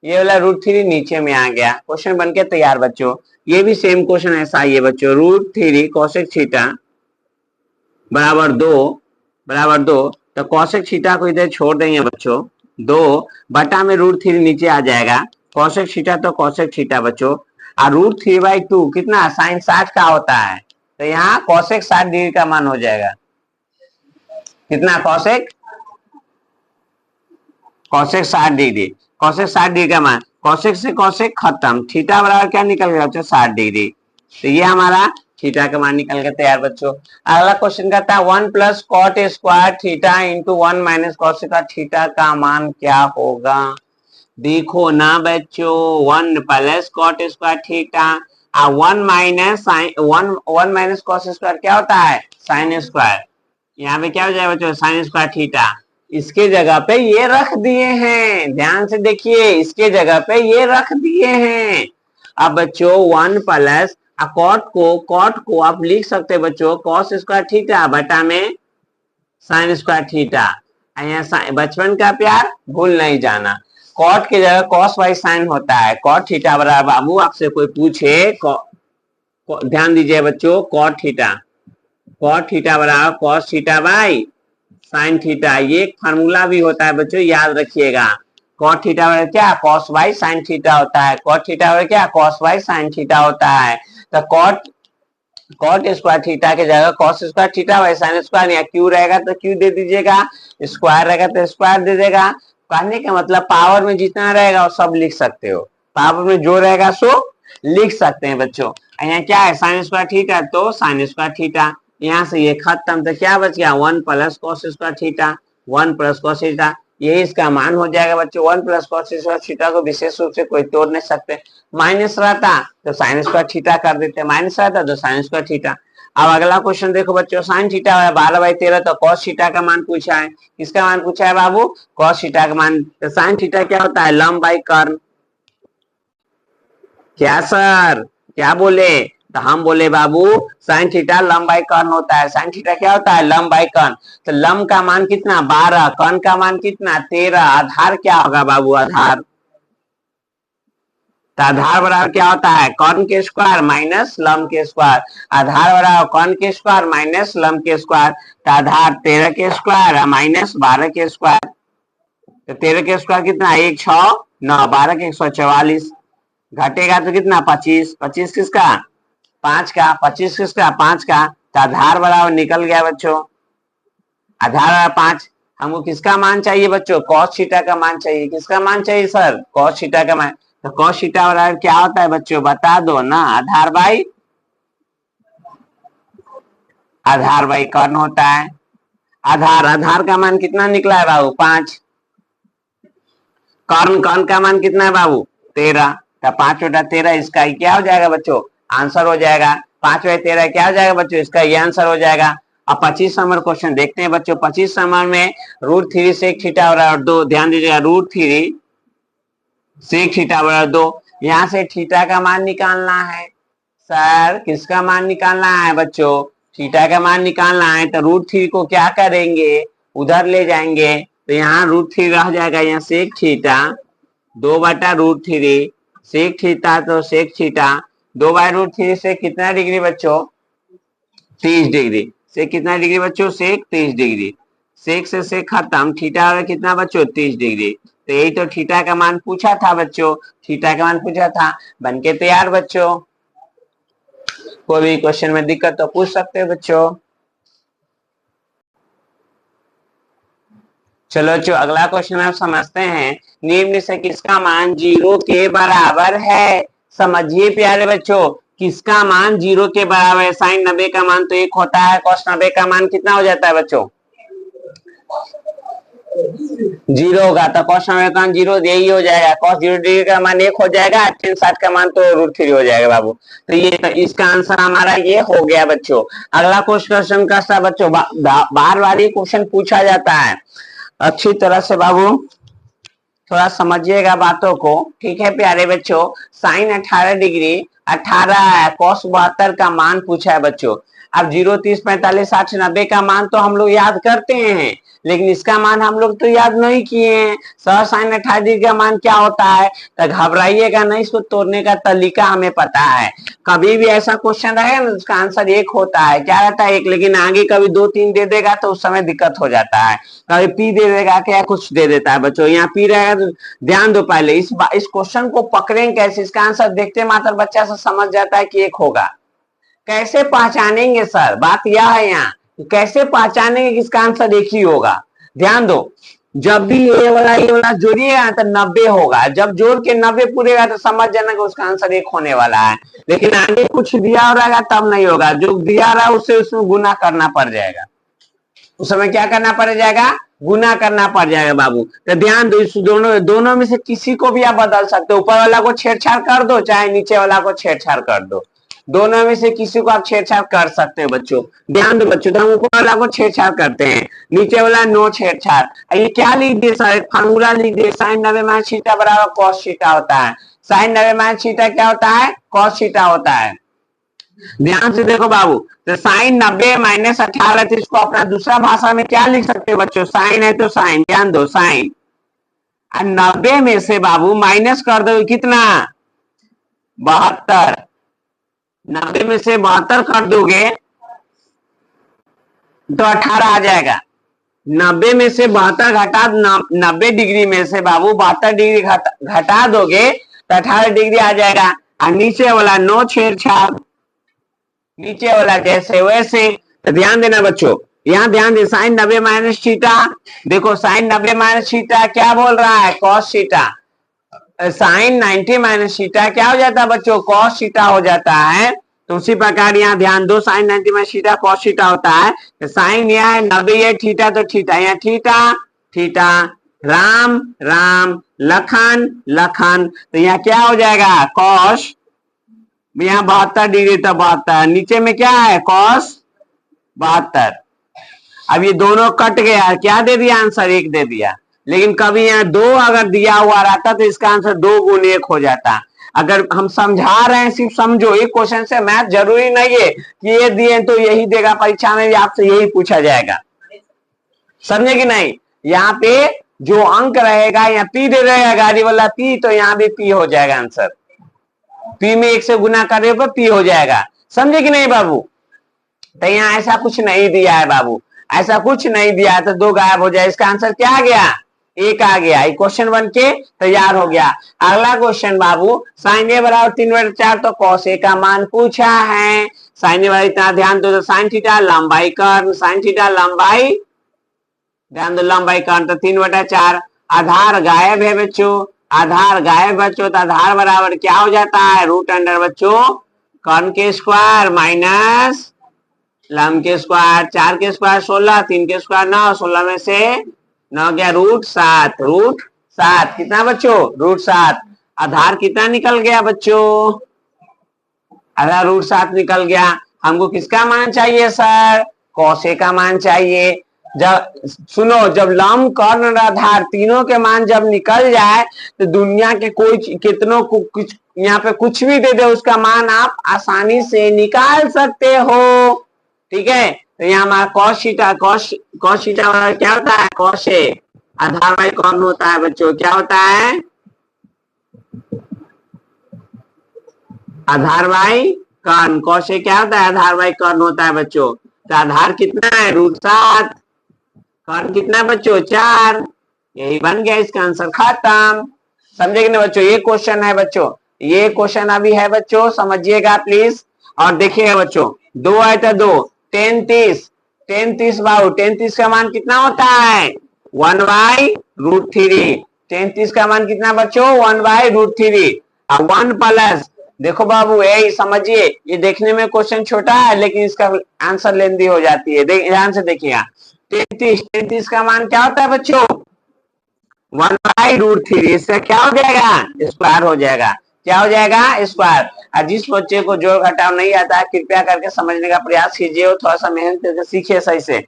ये वाला √3 नीचे में आ गया, क्वेश्चन बन के तैयार बच्चों। ये भी सेम क्वेश्चन ऐसा ही है बच्चों, √3 cosec थीटा बराबर 2 तो cosec थीटा को इधर छोड़ देंगे बच्चों, 2 बटा में √3 नीचे आ जाएगा, cosec थीटा तो cosec थीटा बच्चों, और √3/2 कितना sin 60 का होता है, तो यहाँ cosec 60 डिग्री का मान हो जाएगा, कितना cosec 60 डिग्री, cosec 60 डिग्री का मान, cosec से cosec खत्म, थीटा बराबर क्या निकल गया बच्चों 60 डिग्री, तो ये हमारा थीटा का मान निकल के तैयार बच्चों। अगला क्वेश्चन कहता है 1 + cot square theta into 1 - cos का थीटा का मान क्या होगा। देखो ना बच्चों, 1 + cot स्क्वायर थीटा और 1 - cos स्क्वायर क्या होता है sin स्क्वायर, यहाँ पे क्या हो जाएगा बच्चों sin स्क्वायर थीटा, इसके जगह पे ये रख दिए हैं, ध्यान से देखिए, इसके जगह पे ये रख दिए हैं। अब बच्चों 1 + कॉट को आप लिख सकते हैं बच्चों cos स्क्वायर थीटा बटा में sin स्क्वायर थीटा, बचपन का प्यार भूल नहीं जाना, कॉट की जगह cos बाई sin होता है, cot थीटा बराबर बाबू आपसे कोई पूछे, ध्यान दीजिए बच्चों, cot थीटा बराबर cos theta by sin theta, ये फार्मूला भी होता है बच्चों, याद रखिएगा, cot थीटा बराबर क्या cos बाई sin थीटा होता है, cot थीटा बराबर क्या cos बाई sin थीटा होता है, तो cot स्क्वायर थीटा की जगह cos square theta by sin square, या क्यू रहेगा तो क्यू दे दीजिएगा, स्क्वायर रहेगा तो स्क्वायर दे देगा, कहने का मतलब पावर में जितना रहेगा वो सब लिख सकते हो, पावर में जो रहेगा सो लिख सकते हैं बच्चों। यहाँ क्या है sin स्क्वायर थीटा तो sin स्क्वायर थीटा, यहाँ से ये खत्म, तो क्या बच गया 1 + cos square theta, 1 + cos theta, ये इसका मान हो जाएगा बच्चों। 1 + cos स्क्वायर थीटा को विशेष रूप से कोई तोड़ नहीं सकते, माइनस रहता तो sin स्क्वायर थीटा कर देते, माइनस रहता तो sin स्क्वायर थीटा। अब अगला क्वेश्चन देखो बच्चों, sin थीटा है 12/13, तो cos थीटा का मान पूछा है, किसका मान पूछा है बाबू cos थीटा का मान, तो sin थीटा क्या होता है लंब बाई कर्ण, क्या सर क्या बोले, तो हम बोले बाबू sin थीटा लंब बाई कर्ण होता है, sin थीटा क्या होता है लंब बाई कर्ण, तो लंब का मान कितना 12, कर्ण का मान कितना 13, आधार क्या होगा बाबू आधार, तो आधार बराबर क्या होता है कर्ण के स्क्वायर माइनस लंब के स्क्वायर, आधार बराबर कर्ण के स्क्वायर माइनस लंब के स्क्वायर, तो आधार 13 के स्क्वायर माइनस 12 के स्क्वायर, तो 13 के स्क्वायर कितना 1 6 9, 12 के 144, घटेगा तो कितना 25, 25 किसका 5 का, 25 किसका 5 का, तो आधार बराबर निकल गया बच्चों, आधार बराबर 5, हमको किसका मान चाहिए बच्चों cos थीटा का मान चाहिए, किसका मान चाहिए सर cos थीटा का मान, तो cos थीटा बराबर क्या होता है बच्चों बता दो ना, आधार बाई कर्ण होता है, आधार का मान कितना निकला है बाबू 5, कर्ण का मान कितना है बाबू 13, तो 5 बटा 13 इसका क्या हो जाएगा बच्चों आंसर हो जाएगा, 5/13 क्या हो जाएगा बच्चों इसका ये आंसर हो जाएगा। अब 25 नंबर क्वेश्चन देखते हैं बच्चों, 25 नंबर में √3 sec थीटा बराबर 2, ध्यान दीजिएगा √3 sec थीटा बराबर 2, यहाँ से थीटा का मान निकालना है, सर किसका मान निकालना है बच्चों थीटा का मान निकालना है, तो √3 को क्या करेंगे उधर ले जाएंगे, तो यहाँ √3 रह जाएगा, यहाँ sec थीटा 2/√3, sec थीटा तो sec थीटा 2/√3 से कितना डिग्री बच्चों 30 डिग्री, से कितना डिग्री बच्चों sec 30 डिग्री, sec से sec खत्म, थीटा कितना बच्चों 30 डिग्री, तो यही तो थीटा का मान पूछा था बच्चों, थीटा का मान पूछा था, बनके तैयार बच्चों, कोई भी क्वेश्चन में दिक्कत तो पूछ सकते हैं बच्चों। चलो जो अगला क्वेश्चन आप समझते हैं, निम्न से किसका मान 0 के बराबर है, समझिए प्यारे बच्चों किसका मान 0 के बराबर है, sin 90 का मान तो 1 होता है, cos 90 का मान कितना हो जाता है बच्चों 0 होगा, तो cos 90 का मान 0 यही हो जाएगा, cos 0 डिग्री का मान 1 हो जाएगा, tan 60 का मान तो √3 हो जाएगा बाबू, तो ये तो इसका आंसर हमारा ये हो गया बच्चों। अगला क्वेश्चन का बच्चों बार बार ये क्वेश्चन पूछा जाता है, अच्छी तरह से बाबू थोड़ा समझिएगा बातों को, ठीक है प्यारे बच्चों, sin 18 डिग्री 18 है, cos 72 का मान पूछा है बच्चों। अब 0 30 45 60 90 का मान तो हम लोग याद करते हैं, लेकिन इसका मान हम लोग तो याद नहीं किए हैं। सर साइन 28 डिग्री का मान क्या होता है, तो घबराइएगा नहीं, इसको तोड़ने का तरीका हमें पता है। कभी भी ऐसा क्वेश्चन रहेगा ना उसका आंसर एक होता है, क्या रहता है एक, लेकिन आगे कभी 2-3 दे देगा तो उस समय दिक्कत हो जाता है। कभी पी दे देगा, क्या कुछ दे देता है बच्चों। यहाँ पी रहेगा तो ध्यान दो, पहले इस क्वेश्चन को पकड़ेंगे कैसे, इसका आंसर देखते मात्र बच्चा से समझ जाता है कि एक होगा। कैसे पहचानेंगे सर, बात यह है यहाँ कैसे पहचानेंगे कि इसका आंसर एक ही होगा। ध्यान दो, जब भी ये वाला जोड़िएगा तो 90 होगा, जब जोड़ के 90 पूरेगा तो समझ जाना कि उसका आंसर एक होने वाला है। लेकिन आगे कुछ दिया रहेगा तब नहीं होगा, जो दिया रहा उससे उसमें गुना करना पड़ जाएगा, उस समय क्या करना पड़ जाएगा, गुना करना पड़ जाएगा बाबू। तो ध्यान दो, इस दोनों में से किसी को भी आप बदल सकते हो, ऊपर वाला को छेड़छाड़ कर दो चाहे नीचे वाला को छेड़छाड़ कर दो, दोनों में से किसी को आप छेड़छाड़ कर सकते हो बच्चों। ध्यान दो बच्चों, तो हम ऊपर वाला को छेड़छाड़ करते हैं, नीचे वाला नो छेड़छाड़। ये क्या लिख दिए सर, फार्मूला लिख दिए, साइन 90 माइनस थीटा बराबर कॉस थीटा होता है। साइन 90 माइनस थीटा क्या होता है, कॉस थीटा होता है। ध्यान से देखो बाबू, तो साइन 90 माइनस 18, तो इसको अपना दूसरा भाषा में क्या लिख सकते हो बच्चों, साइन है तो साइन, ध्यान दो साइन, 90 में से बाबू माइनस कर दो कितना, 72, 90 में से 72 कर दोगे तो 18 आ जाएगा। 90 में से 72 घटा, 90 डिग्री में से बाबू 72 डिग्री घटा दोगे तो 18 डिग्री आ जाएगा। और नीचे वाला नो छेड़छाड़, नीचे वाला जैसे वैसे। तो ध्यान देना बच्चों, यहाँ ध्यान दे, साइन 90 माइनस थीटा, देखो साइन 90 माइनस थीटा क्या बोल रहा है, cos theta. Sine 90 minus theta क्या हो जाता है बच्चों, कॉस थीटा हो जाता है। तो उसी प्रकार यहाँ ध्यान दो, sine 90 minus theta cos theta होता है। तो साइन यह है 90 है थीटा, तो थीटा यहाँ थीटा थीटा, राम राम, लखन लखन, तो यहाँ क्या हो जाएगा कॉस, यहाँ 72 डिग्री तो 72, नीचे में क्या है कॉस 72। अब ये दोनों कट गया, क्या दे दिया आंसर, एक दे दिया। लेकिन कभी यहाँ 2 अगर दिया हुआ रहता तो इसका आंसर 2 गुण 1 हो जाता। अगर हम समझा रहे हैं सिर्फ समझो, एक क्वेश्चन से मैथ जरूरी नहीं है कि ये दिए तो यही देगा, परीक्षा में भी आपसे यही पूछा जाएगा, समझे कि नहीं। यहाँ पे जो अंक रहेगा, यहाँ पी दे रहेगा गाड़ी वाला पी, तो यहाँ भी पी हो जाएगा आंसर, पी में 1 से गुना करे पर पी हो जाएगा, समझे कि नहीं बाबू। तो यहाँ ऐसा कुछ नहीं दिया है बाबू, ऐसा कुछ नहीं दिया है, तो 2 गायब हो जाए, इसका आंसर क्या आ गया, 1 आ गया। क्वेश्चन बन के तैयार हो गया। अगला क्वेश्चन बाबू, साइन ए बराबर 3/4, तो कॉस ए का मान पूछा है। साइन ए बराबर इतना, ध्यान दो, तो साइन थीटा लंबाई कर्ण, साइन थीटा लंबाई, ध्यान दो लंबाई कर्ण, तो 3/4। आधार गायब है बच्चों, आधार गायब बच्चों, तो आधार बराबर क्या हो जाता है, रूट अंडर बच्चों कर्ण के स्क्वायर माइनस लंब के स्क्वायर, 4 के स्क्वायर 16, 3 के स्क्वायर 9, 16 में से 9 गया रूट 7, रूट 7 कितना बच्चों, रूट 7। आधार कितना निकल गया बच्चों, आधार रूट 7 निकल गया। हमको किसका मान चाहिए सर, कॉस ए का मान चाहिए। जब सुनो, जब लंब कर्ण और आधार तीनों के मान जब निकल जाए तो दुनिया के कोई कितनों को कुछ यहाँ पे कुछ भी दे दे, उसका मान आप आसानी से निकाल सकते हो, ठीक है। तो यहाँ हमारा कॉस थीटा, कॉस थीटा क्या होता है, कॉस ए, आधार बाई कर्ण होता है बच्चों, क्या होता है, आधार बाई कर्ण। कॉस ए क्या होता है, आधार बाई कर्ण होता है बच्चों। तो आधार कितना है, रूट 7, कर्ण कितना बच्चों 4, यही बन गया इसका आंसर, खत्म। समझे कि नहीं बच्चों, ये क्वेश्चन है बच्चों, ये क्वेश्चन अभी है बच्चों, समझिएगा प्लीज। और देखिएगा बच्चों, 2 है तो 2, 10 30, 10 30 बाबू, 10 30 का मान कितना होता है, 1/√3। 10 30 का मान कितना बच्चों, 1/√3। और 1 प्लस, देखो बाबू यही समझिए, ये देखने में क्वेश्चन छोटा है लेकिन इसका आंसर लेंदी हो जाती है। ध्यान से देखिएगा, 33 का मान क्या होता है बच्चों, 1/√3, इससे क्या हो जाएगा, स्क्वायर हो जाएगा, क्या हो जाएगा, स्क्वायर। और जिस बच्चे को जोड़ घटाव नहीं आता है कृपया करके समझने का प्रयास कीजिए और थोड़ा सा मेहनत करके सीखिए सही से।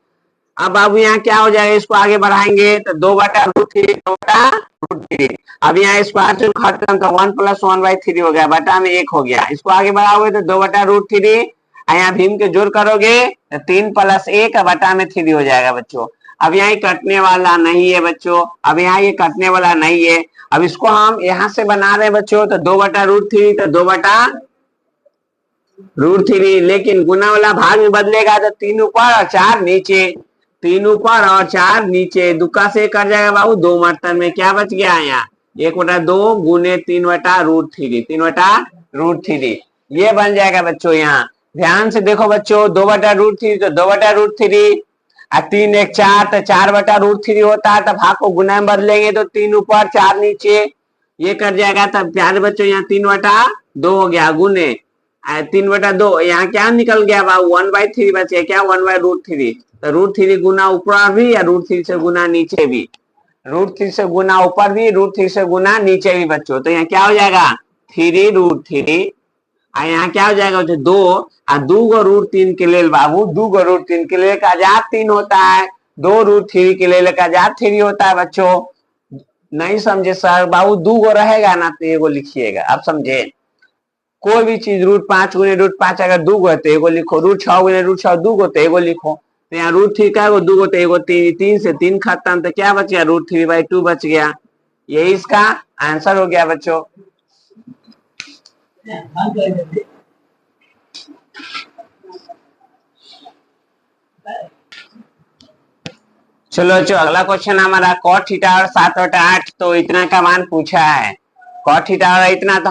अब बाबू यहाँ क्या हो जाएगा, इसको आगे बढ़ाएंगे तो 2/√3, अब यहाँ स्क्वायर से खत्म, तो 1 + 1/3 हो गया, बटा में 1 हो गया। इसको आगे बढ़ाओगे तो 2/√3, यहाँ भीम के जोड़ करोगे तो 3 + 1 बटा में 3 हो जाएगा बच्चों। अब यहाँ ये कटने वाला नहीं है बच्चों, अब यहाँ ये कटने वाला नहीं है। अब इसको हम यहाँ से बना रहे हैं बच्चों, तो 2/√3, तो 2/√3, लेकिन गुना वाला भाग में बदलेगा तो 3 ऊपर और 4 नीचे, 3 ऊपर और 4 नीचे, दुक्का से कट जाएगा बाबू, 2 बर्तन में क्या बच गया यहाँ 1/2 गुने 3/√3, 3/√3 ये बन जाएगा बच्चों। यहाँ ध्यान से देखो बच्चों, 2/√3 तो 2/√3 और 3 1 4, तो 4/√3 होता है, तो भाग को गुना में बदलेंगे तो 3 ऊपर 4 नीचे ये कट जाएगा। तब प्यारे बच्चों यहाँ 3/2 हो गया गुने 3/2, यहाँ क्या निकल गया बाबू 1/3 बचे, क्या 1/√3, तो √3 गुना ऊपर भी या √3 से गुना नीचे भी, √3 से गुना ऊपर भी, √3 से गुना नीचे भी बच्चों। तो यहाँ क्या हो जाएगा 3√3, और यहाँ क्या हो जाएगा बच्चों 2, और 2√3 के लिए बाबू 2√3 के लिए का 3 होता है, 2√3 के लिए का 3 होता है बच्चों। नहीं समझे सर बाबू 2 रहेगा ना तो एगो लिखिएगा, आप समझे। कोई भी चीज √5 गुने √5 अगर 2 है तो एगो लिखो, √6 गुने √6 2 तो एगो लिखो। तो यहाँ √3 का 2 तो एगो 3 से 3 खत्म, तो क्या बच गया √3/2 बच गया। यही इसका आंसर हो गया बच्चों। चलो अगला क्वेश्चन हमारा cot थीटा और 7/8, तो इतना का मान पूछा है। cot थीटा और इतना, तो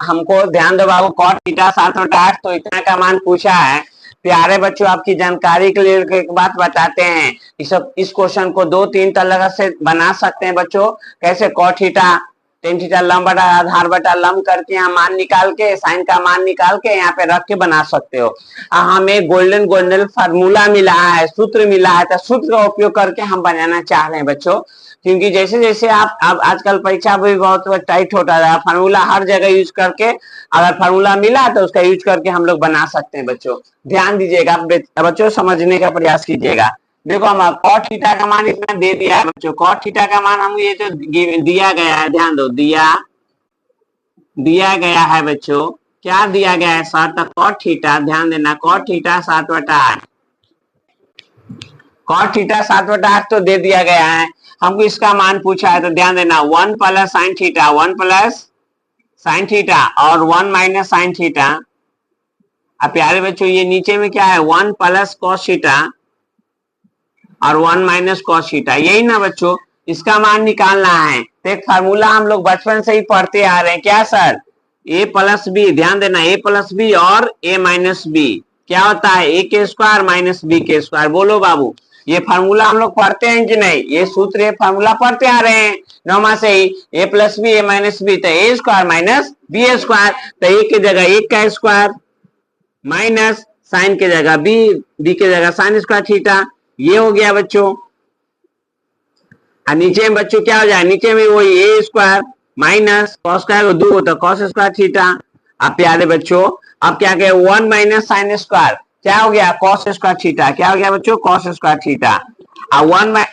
हमको ध्यान दो बाबू, cot थीटा 7/8 तो इतना का मान पूछा है। प्यारे बच्चों आपकी जानकारी के लिए एक बात बताते हैं, इस क्वेश्चन को 2-3 तरह से बना सकते हैं बच्चों। कैसे cot थीटा tan थीटा लंब बटा आधार बटा लंब करके यहाँ मान निकाल के, साइन का मान निकाल के यहाँ पे रख के बना सकते हो। हमें गोल्डन फार्मूला मिला है, सूत्र मिला है, तो सूत्र का उपयोग करके हम बनाना चाह रहे हैं बच्चों। क्योंकि जैसे जैसे आप अब आजकल परीक्षा भी बहुत टाइट होता है, फार्मूला हर जगह यूज करके, अगर फार्मूला मिला तो उसका यूज करके हम लोग बना सकते हैं बच्चों। ध्यान दीजिएगा बच्चों, समझने का प्रयास कीजिएगा। देखो हम cot थीटा का मान इतना दे दिया है बच्चों, cot थीटा का मान हम ये जो दिया गया है, ध्यान दो, दिया गया है बच्चों, क्या दिया गया है सर, तो cot थीटा, ध्यान देना, cot थीटा 7/8, cot थीटा 7/8 तो दे दिया गया है। हमको इसका मान पूछा है, तो ध्यान देना 1 + sin थीटा, 1 + sin थीटा और 1 - sin थीटा। अब प्यारे बच्चों ये नीचे में क्या है 1 + cos थीटा और 1 - cos थीटा, यही ना बच्चों, इसका मान निकालना है। तो एक फार्मूला हम लोग बचपन से ही पढ़ते आ रहे हैं, क्या सर, a + b, ध्यान देना a + b और a - b क्या होता है a² - b²। बोलो बाबू, ये फार्मूला हम लोग पढ़ते हैं कि नहीं, ये सूत्र ये फार्मूला पढ़ते आ रहे हैं नौमा से ही, a + b a - b, तो a² - b², तो a की जगह 1 का स्क्वायर माइनस साइन की जगह b की जगह sin² थीटा, ये हो गया बच्चों। और नीचे में बच्चों क्या हो जाए, नीचे में वही a² माइनस cos² 2 तो cos² थीटा। अब प्यारे बच्चों अब क्या कहे 1 - sin², क्या हो गया cos² थीटा, क्या हो गया बच्चों cos² theta. 1 -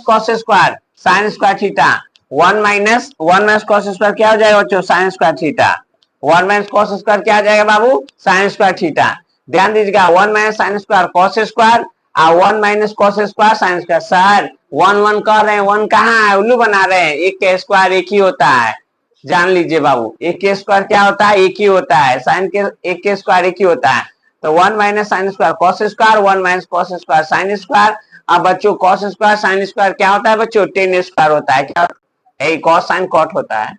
cos² sin² theta, 1 - cos² क्या हो जाएगा बच्चों sin² थीटा, 1 - cos² क्या आ जाएगा बाबू sin² थीटा। ध्यान दीजिएगा 1 - sin² cos² और 1 - cos² sin²। सर 1 कर रहे हैं, 1 कहाँ है, उल्लू बना रहे हैं, एक के स्क्वायर एक ही होता है, जान लीजिए बाबू, एक के स्क्वायर क्या होता है एक ही होता है, साइन के एक के स्क्वायर एक ही होता है। तो 1 - sin² cos², 1 - cos² sin²। अब बच्चों cos² sin² क्या होता है बच्चों tan² होता है, क्या cos sin cot होता है,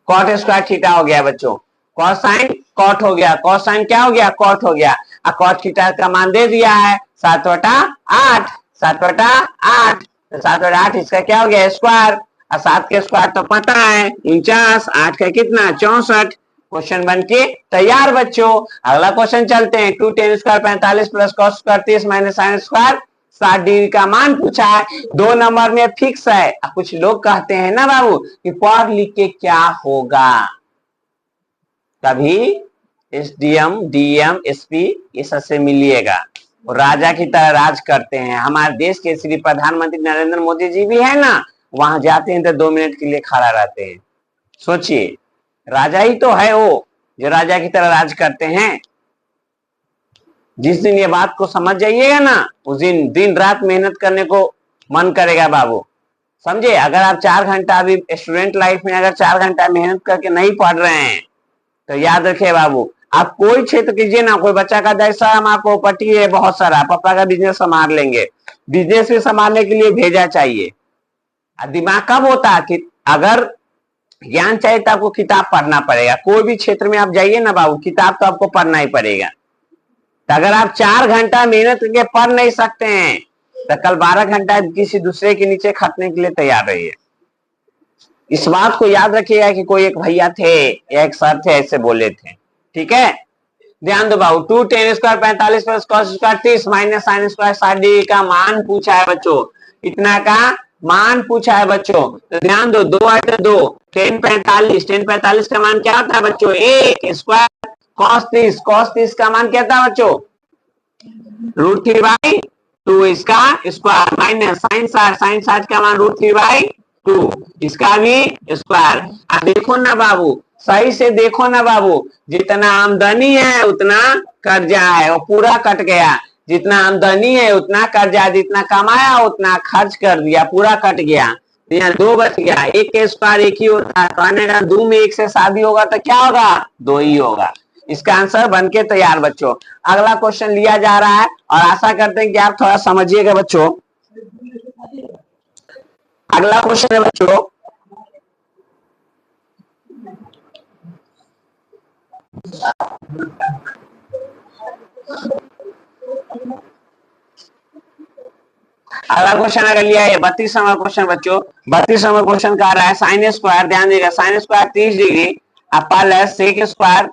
cot² थीटा हो गया बच्चों, cos sin cot हो गया, cos sin क्या हो गया cot हो गया। और cot थीटा का मान दे दिया है 7/8, 7/8, 7/8 इसका क्या हो गया स्क्वायर, और 7 के स्क्वायर तो पता है 49, 8 का कितना 64। क्वेश्चन बन के तैयार बच्चों। अगला क्वेश्चन चलते हैं, 2 tan² 45 + cos² 30 - sin² 60 डिग्री का मान पूछा है, 2 नंबर में फिक्स है। कुछ लोग कहते हैं ना बाबू कि पढ़ लिख के क्या होगा, कभी SDM DM SP ये सबसे मिलिएगा, और राजा की तरह राज करते हैं। हमारे देश के श्री प्रधानमंत्री नरेंद्र मोदी जी भी है ना, वहां जाते हैं तो 2 मिनट के लिए खड़ा रहते हैं। सोचिए राजा ही तो है वो जो राजा की तरह राज करते हैं। जिस दिन ये बात को समझ जाइएगा ना, उस दिन दिन रात मेहनत करने को मन करेगा बाबू, समझे। अगर आप 4 घंटा अभी स्टूडेंट लाइफ में अगर 4 घंटा मेहनत करके नहीं पढ़ रहे हैं तो याद रखिए बाबू, आप कोई क्षेत्र कीजिए ना, कोई बच्चा का जैसा हम आपको प्रॉपर्टी है बहुत सारा, पापा का बिजनेस संभाल लेंगे, बिजनेस भी संभालने के लिए भेजा चाहिए। दिमाग कब होता है कि अगर ज्ञान चाहिए तो आपको किताब पढ़ना पड़ेगा, कोई भी क्षेत्र में आप जाइए ना बाबू, किताब तो आपको पढ़ना ही पड़ेगा। तो अगर आप 4 घंटा मेहनत करके पढ़ नहीं सकते हैं तो कल 12 घंटा किसी दूसरे के नीचे खटने के लिए तैयार रहिए। इस बात को याद रखिएगा कि कोई एक भैया थे या एक सर थे, ऐसे बोले थे, ठीक है। ध्यान दो बाबू, 2 tan square 45 plus cos square 30 minus sin square 60 degree का मान पूछा है बच्चों, इतना का मान पूछा है बच्चों। तो ध्यान दो, 2 आए तो 2 tan 45 का मान क्या होता है बच्चों, 1 स्क्वायर cos 30 का मान क्या था बच्चों, √3/2 इसका स्क्वायर माइनस sin 60 का मान √3/2 इसका भी स्क्वायर। अब देखो ना बाबू, सही से देखो ना बाबू, जितना आमदनी है उतना कर्जा है, और पूरा कट गया। जितना आमदनी है उतना कर्जा, जितना कमाया उतना खर्च कर दिया, पूरा कट गया। तो यहाँ 2 बच गया, 1 के स्क्वायर 1 ही होता है, तो आने का 2 में 1 से शादी होगा तो क्या होगा, 2 ही होगा। इसका आंसर बनके तैयार बच्चों। अगला क्वेश्चन लिया जा रहा है और आशा करते हैं कि आप थोड़ा समझिएगा बच्चों। अगला क्वेश्चन है बच्चों, अगला क्वेश्चन अगर लिया है 32वां क्वेश्चन बच्चों। 32वां क्वेश्चन कह रहा है साइन स्क्वायर, ध्यान देगा, sine square 30 degree plus sec square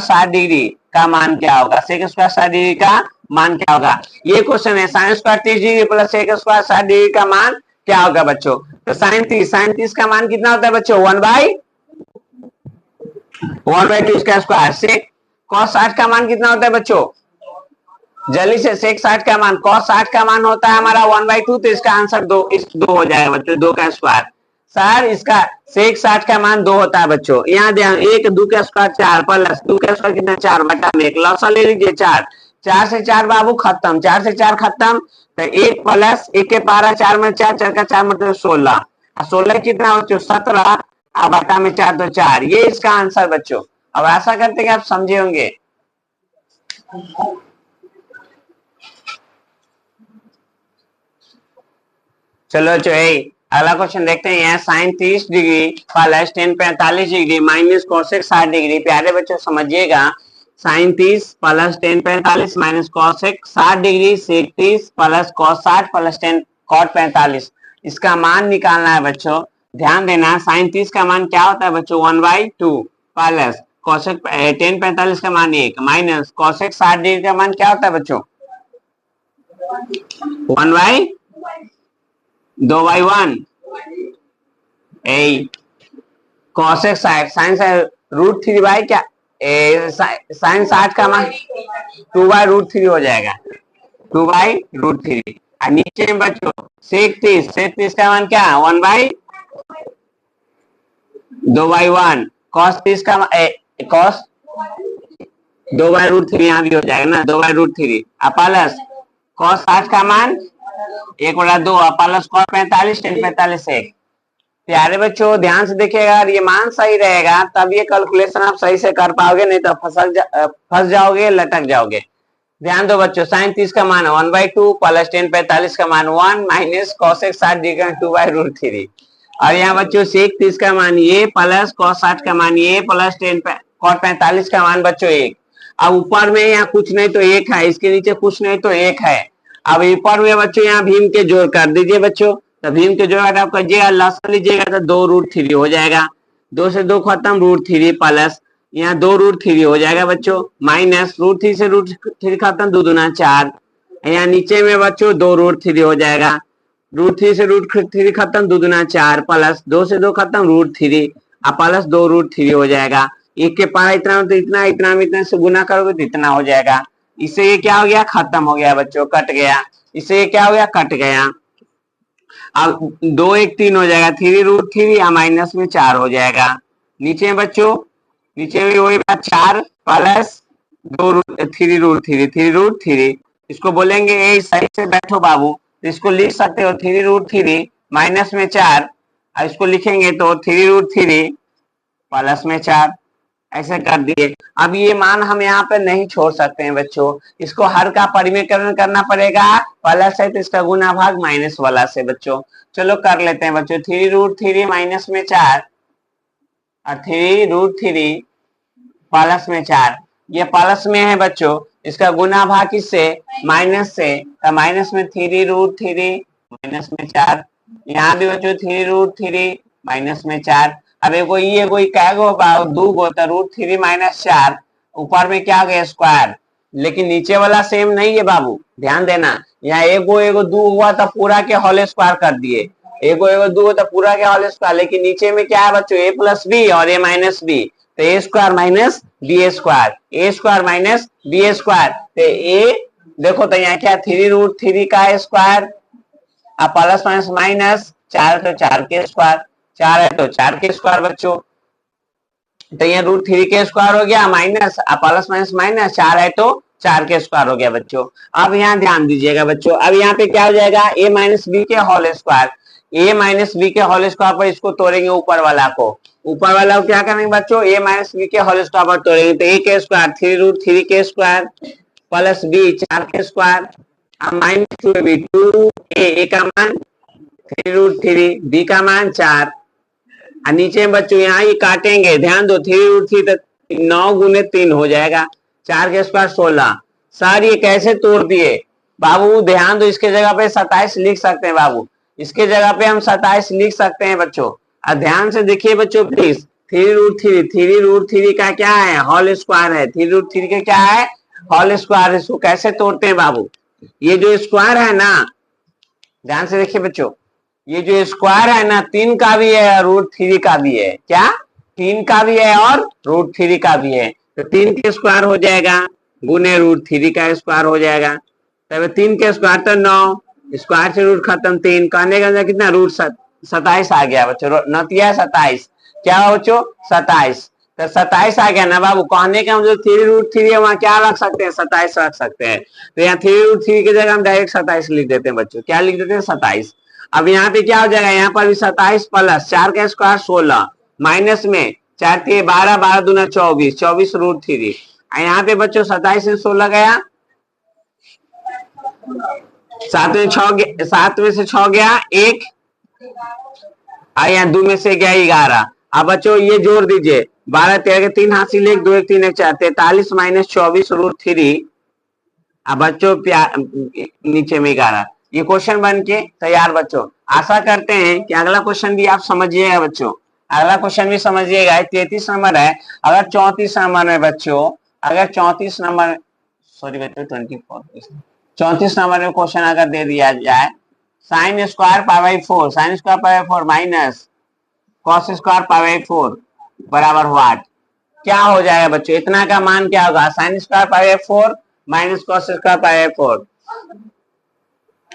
60 degree का मान क्या होगा, सेक स्क्वायर 60 डिग्री का मान क्या होगा। ये क्वेश्चन है, sine square 30 degree plus sec square 60 degree का मान क्या होगा बच्चों। तो साइन 30 का मान कितना होता है बच्चों, 1/2 इसका स्क्वायर। सेक cos 60 का मान कितना होता है बच्चों, जल्दी से, सेक 60 का मान, cos 60 का मान होता है हमारा 1/2, तो इसका आंसर 2 हो जाएगा बच्चों, 2 का स्क्वायर। सर इसका सेक 60 का मान 2 होता है बच्चों, यहाँ ध्यान, 1 2 का स्क्वायर 4 प्लस 2 का स्क्वायर कितना 4 बटा में 1 लसा ले लीजिए 4 से 4 बाबू खत्म, 4 से 4 खत्म, तो 1 प्लस 1 के पारा 4 में 4 का 4 मतलब 16, 16 कितना बच्चों 17 बटा में 4 तो 4, ये इसका आंसर बच्चों। अब आशा करते हैं कि आप समझे होंगे। चलो अगला क्वेश्चन देखते हैं। Sine 30 degree plus tan 45 degree minus cosec 60 degree. प्यारे बच्चों समझिएगा, sine 30 plus tan 45 minus cosec 60 degree, sec 30 plus cos 60 plus tan cot 45, इसका मान निकालना है बच्चों। ध्यान देना, साइन 30 का मान क्या होता है बच्चों, 1/2 प्लस कोसेक tan 45 का मान 1 माइनस कोसेक 60 डिग्री का मान क्या होता है बच्चों, 2/1 कोसेक 60 साइन √3 क्या, साइन 60 का मान 2/√3 हो जाएगा, 2/√3। और नीचे में बच्चों सेक 30 का मान क्या, 2/1 cos 30 का cos 2/√3 यहाँ भी हो जाएगा ना, 2/√3 प्लस cos 60 का मान 1/2 प्लस cot 45 tan 45 1। प्यारे बच्चों ध्यान से देखिएगा, अगर ये मान सही रहेगा तब ये कैलकुलेशन आप सही से कर पाओगे, नहीं तो फंस जाओगे, लटक जाओगे। ध्यान दो बच्चों, साइन 30 का मान 1/2 प्लस tan 45 का मान 1 माइनस कोसेक 60 डिग्री 2/√3। और यहाँ बच्चों सेक 30 का मान ये प्लस cos 60 का मान ये प्लस cot 45 का मान बच्चों 1। अब ऊपर में यहाँ कुछ नहीं तो 1 है, इसके नीचे कुछ नहीं तो 1 है। अब ऊपर में बच्चों यहाँ भीम के जोड़ कर दीजिए बच्चों, तो भीम के जोड़ आप कीजिएगा, लसा लीजिएगा तो 2√3 हो जाएगा, 2 से 2 खत्म, √3 प्लस यहाँ 2√3 हो जाएगा बच्चों, माइनस √3 से √3 खत्म, 2 दूना 4, यहाँ नीचे में बच्चों 2√3 हो जाएगा, √3 से √3 खत्म, 2 दूना 4 प्लस 2 से 2 खत्म, √3 प्लस 2√3 हो जाएगा। 1 के पारा इतना तो इतना, इतना में इतना से गुना करोगे तो इतना हो जाएगा। इससे ये क्या हो गया, खत्म हो गया बच्चों, कट गया। इससे ये क्या हो गया, कट गया। अब 2 1 3 हो जाएगा, 3√3 या माइनस में 4 हो जाएगा। नीचे में बच्चों, नीचे में वही बात 4 प्लस थ्री, इसको बोलेंगे ए, सही से बैठो बाबू, तो इसको लिख सकते हो 3√3 माइनस में 4, और इसको लिखेंगे तो 3√3 प्लस में 4, ऐसे कर दिए। अब ये मान हम यहाँ पे नहीं छोड़ सकते हैं बच्चों, इसको हर का परिमेयकरण करना पड़ेगा, प्लस है तो इसका गुना भाग माइनस वाला से बच्चों। चलो कर लेते हैं बच्चों, 3√3 माइनस में 4 और 3√3 प्लस में 4, ये प्लस में है बच्चों, इसका गुना भाग किससे, माइनस से, तो माइनस में 3√3 माइनस में 4, यहाँ भी बच्चों 3√3 माइनस में 4। अब एगो ये कोई क्या गो दू गो, तो √3 माइनस 4, ऊपर में क्या हो गया स्क्वायर, लेकिन नीचे वाला सेम नहीं है बाबू, ध्यान देना, यहाँ एगो दू हुआ तो पूरा के होल स्क्वायर कर दिए, एगो दू हो तो पूरा के होल स्क्वायर, लेकिन नीचे में क्या है बच्चों, ए प्लस बी और ए माइनस बी, तो ए स्क्वायर माइनस बी स्क्वायर, ए स्क्वायर माइनस बी स्क्वायर, तो ए देखो तो यहाँ क्या 3√3 का स्क्वायर, अब प्लस माइनस माइनस 4 तो 4 के स्क्वायर, 4 है तो 4 के स्क्वायर बच्चों, तो ये √3 के स्क्वायर हो गया, माइनस प्लस माइनस माइनस 4 है तो 4 के स्क्वायर हो गया बच्चों। अब यहाँ ध्यान दीजिएगा बच्चों, अब यहाँ पे क्या हो जाएगा, a माइनस बी के whole square, a minus B के होल स्क्वायर पर इसको तोड़ेंगे ऊपर वाला को, ऊपर वाला को क्या करेंगे बच्चों, a माइनस बी के होल स्क्वायर पर तोड़ेंगे, तो a के स्क्वायर 3√3 के स्क्वायर प्लस b 4 के स्क्वायर, माइनस 2b 2a का मान 3√3, b का मान 4, नीचे बच्चों यहाँ ही काटेंगे, ध्यान दो 3√3 तक 9 गुने 3 हो जाएगा, 4 के स्क्वायर 16, सर ये कैसे तोड़ दिए बाबू, ध्यान दो, इसके जगह पे 27 लिख सकते हैं बाबू, इसके जगह पे हम 27 लिख सकते हैं बच्चों, और ध्यान से देखिए बच्चों प्लीज, 3√3 का क्या है, होल स्क्वायर है, 3√3 का क्या है, होल स्क्वायर, इसको कैसे तोड़ते हैं बाबू, ये जो स्क्वायर है ना, ध्यान से देखिए बच्चों, ये जो स्क्वायर है ना 3 का भी है और √3 का भी है, क्या 3 का भी है और √3 का भी है, तो 3 के स्क्वायर हो जाएगा गुने √3 का स्क्वायर हो जाएगा, तब 3 के स्क्वायर तो 9, स्क्वायर से रूट खत्म, 3 कहने का कितना √27 आ गया बच्चों, नतिया 27, क्या बच्चों 27, तो 27 आ गया ना बाबू, कहने का हम जो 3√3 है वहां क्या रख सकते हैं, 27 रख सकते हैं, तो यहाँ 3√3 की जगह हम डायरेक्ट 27 लिख देते हैं बच्चों, क्या लिख देते हैं 27। अब यहाँ पे क्या हो जाएगा, यहाँ पर भी 27 प्लस 4 का स्क्वायर 16 माइनस में 4 3 12 12 दूना 24 24 √3, यहाँ पे बच्चों 27 से 16 गया, 7 में से 6 गया 1, यहाँ 2 में से गया 11, अब बच्चों ये जोड़ दीजिए, 12 13 के 3 हासिल 1 2 1 3 1 4, 43 माइनस 24 √3, अब बच्चों नीचे में 11, ये क्वेश्चन बन के तैयार बच्चों। आशा करते हैं कि अगला क्वेश्चन भी आप समझिएगा बच्चों, अगला क्वेश्चन भी समझिएगा, 33 नंबर है, अगर 34 नंबर में बच्चों, अगर 34 नंबर सॉरी बच्चों 34 नंबर में क्वेश्चन अगर दे दिया जाए, sine square pi by 4, sine square pi by 4 minus cos square pi by 4 बराबर व्हाट, क्या हो जाएगा बच्चों, इतना का मान क्या होगा, sine square pi by 4 minus cos square pi by 4,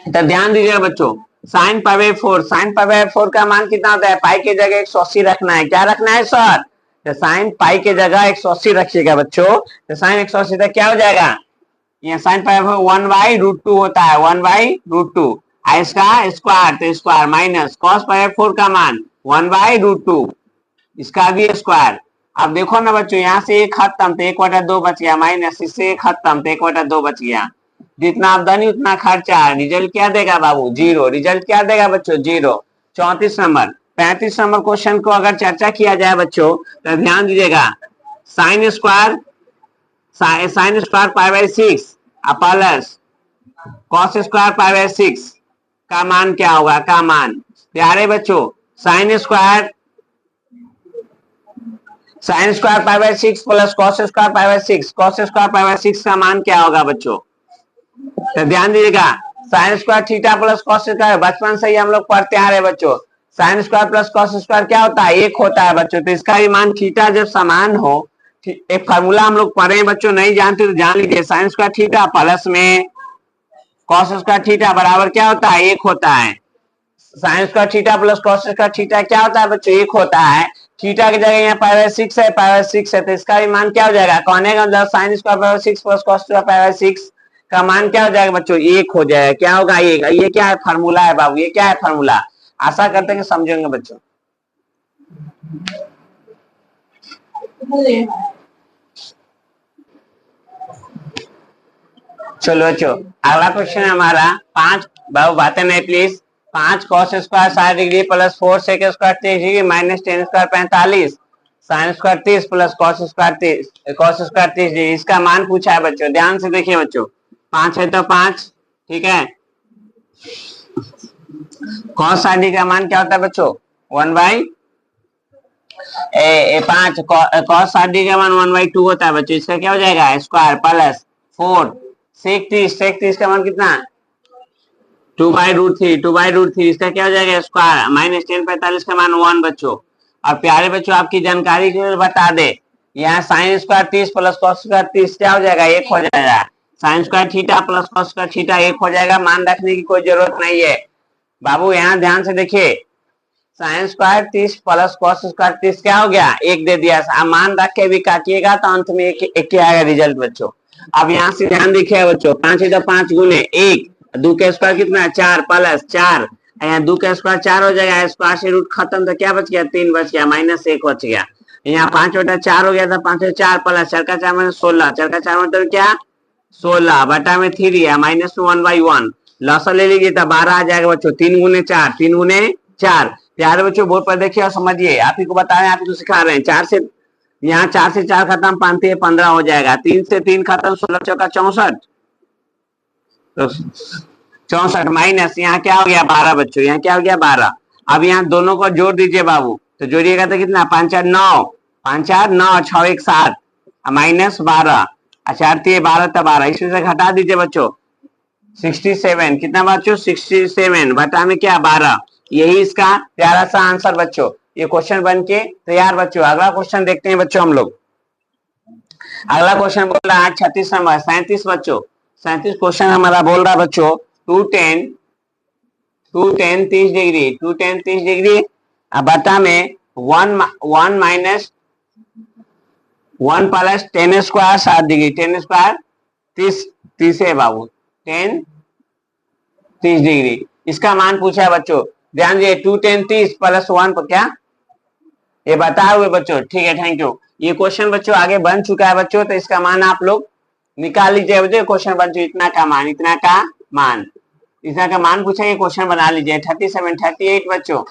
तो ध्यान दीजिएगा बच्चों, sine pi by 4, sine pi by 4 का मान कितना होता है, पाई के जगह 180 रखना है, क्या रखना है सर, तो साइन पाई के जगह 180 रखिएगा बच्चों, तो साइन 180 तक क्या हो जाएगा, ये साइन पाई 1/√2 होता है, 1/√2, इसका स्क्वायर तो स्क्वायर माइनस कॉस पाई 4 का मान 1/√2, इसका भी स्क्वायर। अब देखो ना बच्चों, यहाँ से 1 खत्म तो 1/2 बच गया, माइनस इससे 1 खत्म तो 1/2 बच गया, जितना आमदनी उतना खर्चा, रिजल्ट क्या देगा बाबू 0, रिजल्ट क्या देगा बच्चों 0। 34 नंबर 35 नंबर क्वेश्चन को अगर चर्चा किया जाए बच्चों, तो ध्यान दीजिएगा, sine square pi by 6 plus cos square pi by 6 का मान क्या होगा, का मान प्यारे बच्चों, sine square pi by 6 plus cos square pi by 6, cos square pi by 6 का मान क्या होगा बच्चों, तो ध्यान दीजिएगा, sine square theta plus cos square, बचपन से ही हम लोग पढ़ते आ रहे बच्चों, sine square plus cos square क्या होता है, 1 होता है बच्चों, तो इसका भी मान थीटा जब समान हो, एक फार्मूला हम लोग पढ़े बच्चों, नहीं जानते तो जान लीजिए, साइन स्क्वायर थीटा प्लस में कॉस स्क्वायर थीटा बराबर क्या होता है, 1 होता है, sine square theta plus cos square theta क्या होता है बच्चों, 1 होता है, थीटा की जगह यहाँ पाई बाय 6 है, पाई बाय 6 है, तो इसका भी मान क्या हो जाएगा, कहने का मतलब sine square pi by 6 plus cos square pi by 6 का मान क्या हो जाएगा बच्चों, 1 हो जाएगा। क्या होगा, ये क्या है, फार्मूला है बाबू, ये क्या है फार्मूला। आशा करते हैं कि समझेंगे बच्चों। चलो बच्चों अगला क्वेश्चन है हमारा 5, बाबू बातें नहीं please. 5 cos square 60 degree plus 4 sec square 30 degree minus tan square 45 sine square 30 plus cos square 30 degree, इसका मान पूछा है बच्चों। ध्यान से देखिए बच्चों, 5 है तो 5, ठीक है। कॉस 60 डिग्री का मान क्या होता है बच्चों, 1/5, कॉस 60 डिग्री का मान 1/2 होता है बच्चों। इसका क्या हो जाएगा, स्क्वायर प्लस 4 सेक 30 का मान कितना, 2/√3, 2/√3, इसका क्या हो जाएगा स्क्वायर माइनस 10 45 का मान 1 बच्चों। और प्यारे बच्चों आपकी जानकारी के लिए बता दे, यहाँ sign square 30 plus cos square 30 क्या हो जाएगा, 1 हो जाएगा। Sine square theta plus cos square theta 1 हो जाएगा। मान रखने की कोई जरूरत नहीं है बाबू। यहाँ ध्यान से देखिए, sign square 30 plus cos square 30 क्या हो गया, 1 दे दिया। मान रख के भी काटिएगा तो अंत में एक आएगा रिजल्ट बच्चों। अब यहाँ से ध्यान देखिए बच्चों, 5 है तो 5 गुने 1, 2 का स्क्वायर कितना है 4 प्लस 4, यहाँ 2 का स्क्वायर 4 हो जाएगा, स्क्वायर से रूट खत्म तो क्या बच गया, 3 बच गया, माइनस 1 बच गया। यहाँ 5 बटा 4 हो गया था, 5 4 प्लस 4 का 4 माइनस 16, 4 का 4 मतलब क्या 16 बटा में 3 है माइनस 1/1, लॉस ले लीजिए तो 12 आ जाएगा बच्चों। 3 गुने 4, 3 गुने 4। प्यारे बच्चों बोर्ड पर देखिए और समझिए, आप ही को बता रहे हैं, आप ही को सिखा रहे हैं। 4 से यहाँ 4 से 4 खत्म, 5 से 15 हो जाएगा, 3 से 3 खत्म, 16 चौका 64, 64 माइनस यहाँ क्या हो गया 12 बच्चों, यहाँ क्या हो गया 12। अब यहाँ दोनों को जोड़ दीजिए बाबू, तो जोड़िएगा तो कितना 5 4 9, 5 4 9, 6 1 7 माइनस 12, 4 3 12 तो 12, इसमें से घटा दीजिए बच्चों 67, कितना बच्चों 67 बटा में क्या 12। यही इसका प्यारा सा आंसर बच्चों। ये क्वेश्चन बन के तैयार बच्चों। अगला क्वेश्चन देखते हैं बच्चों हम लोग। अगला क्वेश्चन बोल रहा है 36 नंबर 37 बच्चों। 37 क्वेश्चन हमारा बोल रहा है बच्चों 2tan 30 डिग्री 2tan 30 डिग्री बटा में 1 minus 1 plus 10 square 7 degree, 10 square 30 है बाबू, 10 30 डिग्री, इसका मान पूछा है बच्चों। ध्यान दिए 2tan 30 प्लस 1 पर क्या ये बताए हुए बच्चों, ठीक है थैंक यू। ये क्वेश्चन बच्चों आगे बन चुका है बच्चों, तो इसका मान आप लोग निकाल लीजिए बच्चों। क्वेश्चन बन चुका, इतना का मान, इतना का मान, इतना का मान पूछा, ये क्वेश्चन बना लीजिए। 37 38 बच्चों,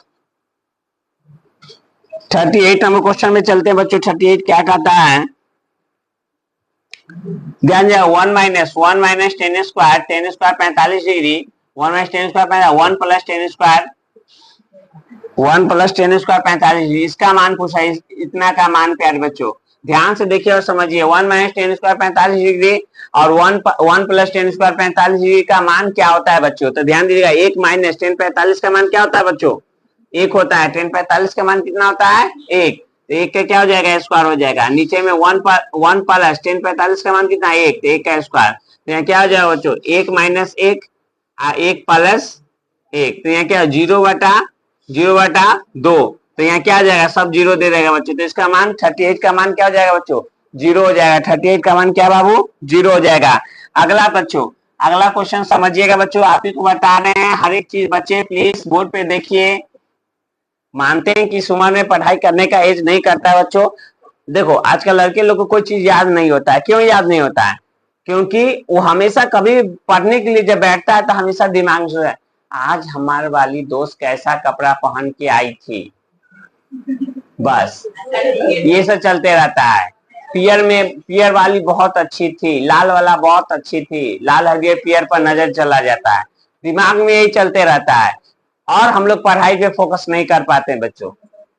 38 नंबर क्वेश्चन में चलते हैं बच्चों। 38 क्या कहता है, ध्यान दिया 1 minus 10 square 45 degree, 1 minus 10 square 1 plus 10 square 1 plus 10 square 45 degree, इसका मान पूछा, इतना का मान प्यारे बच्चों। ध्यान से देखिए और समझिए, 1 माइनस 10 स्क्वायर 45 डिग्री और 1 प्लस 10 स्क्वायर 45 डिग्री का मान क्या होता है बच्चों। तो ध्यान दीजिएगा 1 माइनस 10 45 का मान क्या होता है बच्चों, 1 होता है। 10 45 का मान कितना होता है 1, तो 1 का क्या हो जाएगा स्क्वायर हो जाएगा। नीचे में 1 प्लस 10 45 का मान कितना 1, तो 1 का स्क्वायर, तो यहाँ क्या हो जाएगा बच्चों 1 माइनस 1 1 प्लस 1, तो यहाँ क्या 0 बटा 2, तो यहाँ क्या आ जाएगा सब 0 दे देगा बच्चों। तो इसका मान 38 का मान क्या हो जाएगा बच्चों 0 हो जाएगा। 38 का मान क्या बाबू 0 हो जाएगा। अगला बच्चों, अगला क्वेश्चन समझिएगा बच्चों, आप ही को बता रहे हैं हर एक चीज। बच्चे प्लीज बोर्ड पे देखिए, मानते हैं कि इस उम्र में पढ़ाई करने का एज नहीं करता है बच्चों। देखो आजकल लड़के लोग को कोई चीज याद नहीं होता है। क्यों याद नहीं होता है, क्योंकि वो हमेशा कभी पढ़ने के लिए जब बैठता है तो हमेशा दिमाग में आज हमारे वाली दोस्त कैसा कपड़ा पहन के आई थी, बस ये सब चलते रहता है। पियर वाली बहुत अच्छी थी, लाल वाला बहुत अच्छी थी, लाल हरियर पियर पर नजर चला जाता है, दिमाग में यही चलते रहता है और हम लोग पढ़ाई पे फोकस नहीं कर पाते बच्चों।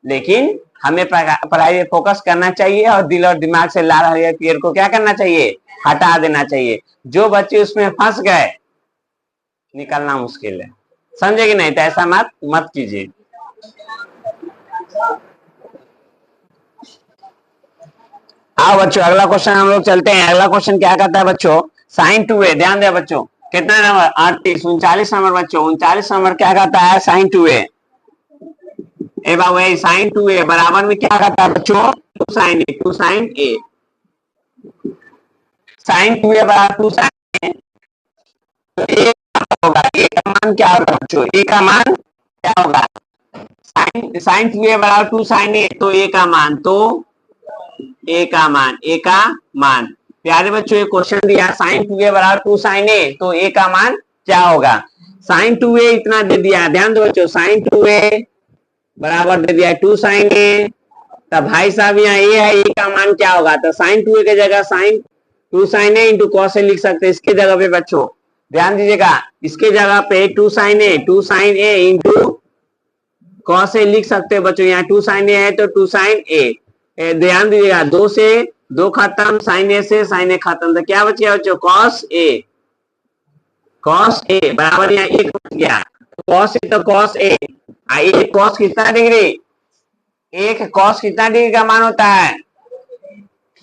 लेकिन हमें पढ़ाई पे फोकस करना चाहिए और दिल और दिमाग से लाल हरियर पियर को क्या करना चाहिए, हटा देना चाहिए। जो बच्चे उसमें फंस गए निकलना मुश्किल है, समझे कि नहीं, तो ऐसा मत कीजिए। आओ बच्चों अगला क्वेश्चन हम लोग चलते हैं। अगला क्वेश्चन क्या कहता है बच्चों, sin 2a, ध्यान दे बच्चों, कितना नंबर 38 39 नंबर बच्चों। 39 नंबर क्या कहता है sin 2a, ए बाबू साइन 2a बराबर में क्या करता है बच्चों 2 साइन ए 2 साइन ए साइन 2a बराबर 2 साइन ए तो ए होगा ए का मान क्या होगा बच्चों ए का मान क्या होगा साइन 2a बराबर 2 साइन ए तो ए का मान ए का मान प्यारे बच्चों ये क्वेश्चन दिया साइन 2a बराबर 2 साइन ए तो ए का मान क्या होगा साइन 2a इतना दे दिया ध्यान दो बच्चों साइन 2a बराबर दे दिया 2 साइन ए तब भाई साहब यहाँ ए है ए का मान क्या होगा तो साइन 2a की जगह sign 2 sign A into cos A लिख सकते हैं इसके जगह पे बच्चों ध्यान दीजिएगा इसके जगह पे 2 sign A into cos A लिख सकते हैं बच्चों यहाँ 2 साइन ए है तो 2 साइन ए ध्यान दीजिएगा 2 से 2 खत्म साइन ए से साइन ए खत्म तो क्या बचेगा बच्चों कॉस ए बराबर यहाँ एक बच गया कॉस ए तो कॉस ए एक कॉस कितना डिग्री एक कॉस कितना डिग्री का मान होता है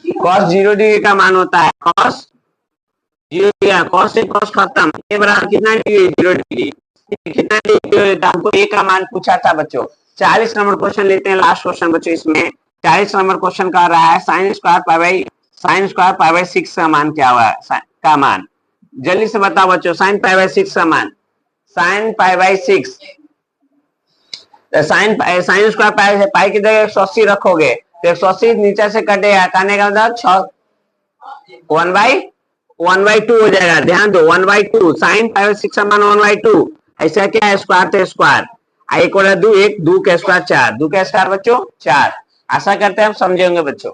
कॉस 0 डिग्री का मान होता है कॉस 0 डिग्री कॉस से कॉस खत्म ए बराबर कितना डिग्री 0 डिग्री कितना डिग्री हमको ए का मान पूछा था बच्चों 40 नंबर क्वेश्चन लेते हैं लास्ट क्वेश्चन बच्चों इसमें 40 नंबर क्वेश्चन कर रहा है साइन स्क्वायर पाई बाई 6 का मान क्या हुआ का मान जल्दी से बताओ बच्चों साइन पाई बाई 6 का मान sine pi by 6 sine square pi की जगह 180 रखोगे तो 180 नीचे से कटेगा काटने का मतलब 1/2 हो जाएगा ध्यान दो 1/2 साइन पाई बाई 6 का मान 1/2 ऐसा क्या है स्क्वायर तो स्क्वायर एक और दो एक 2 का स्क्वायर 4 2 का स्क्वायर बच्चों 4 आशा करते हैं हम समझेंगे बच्चों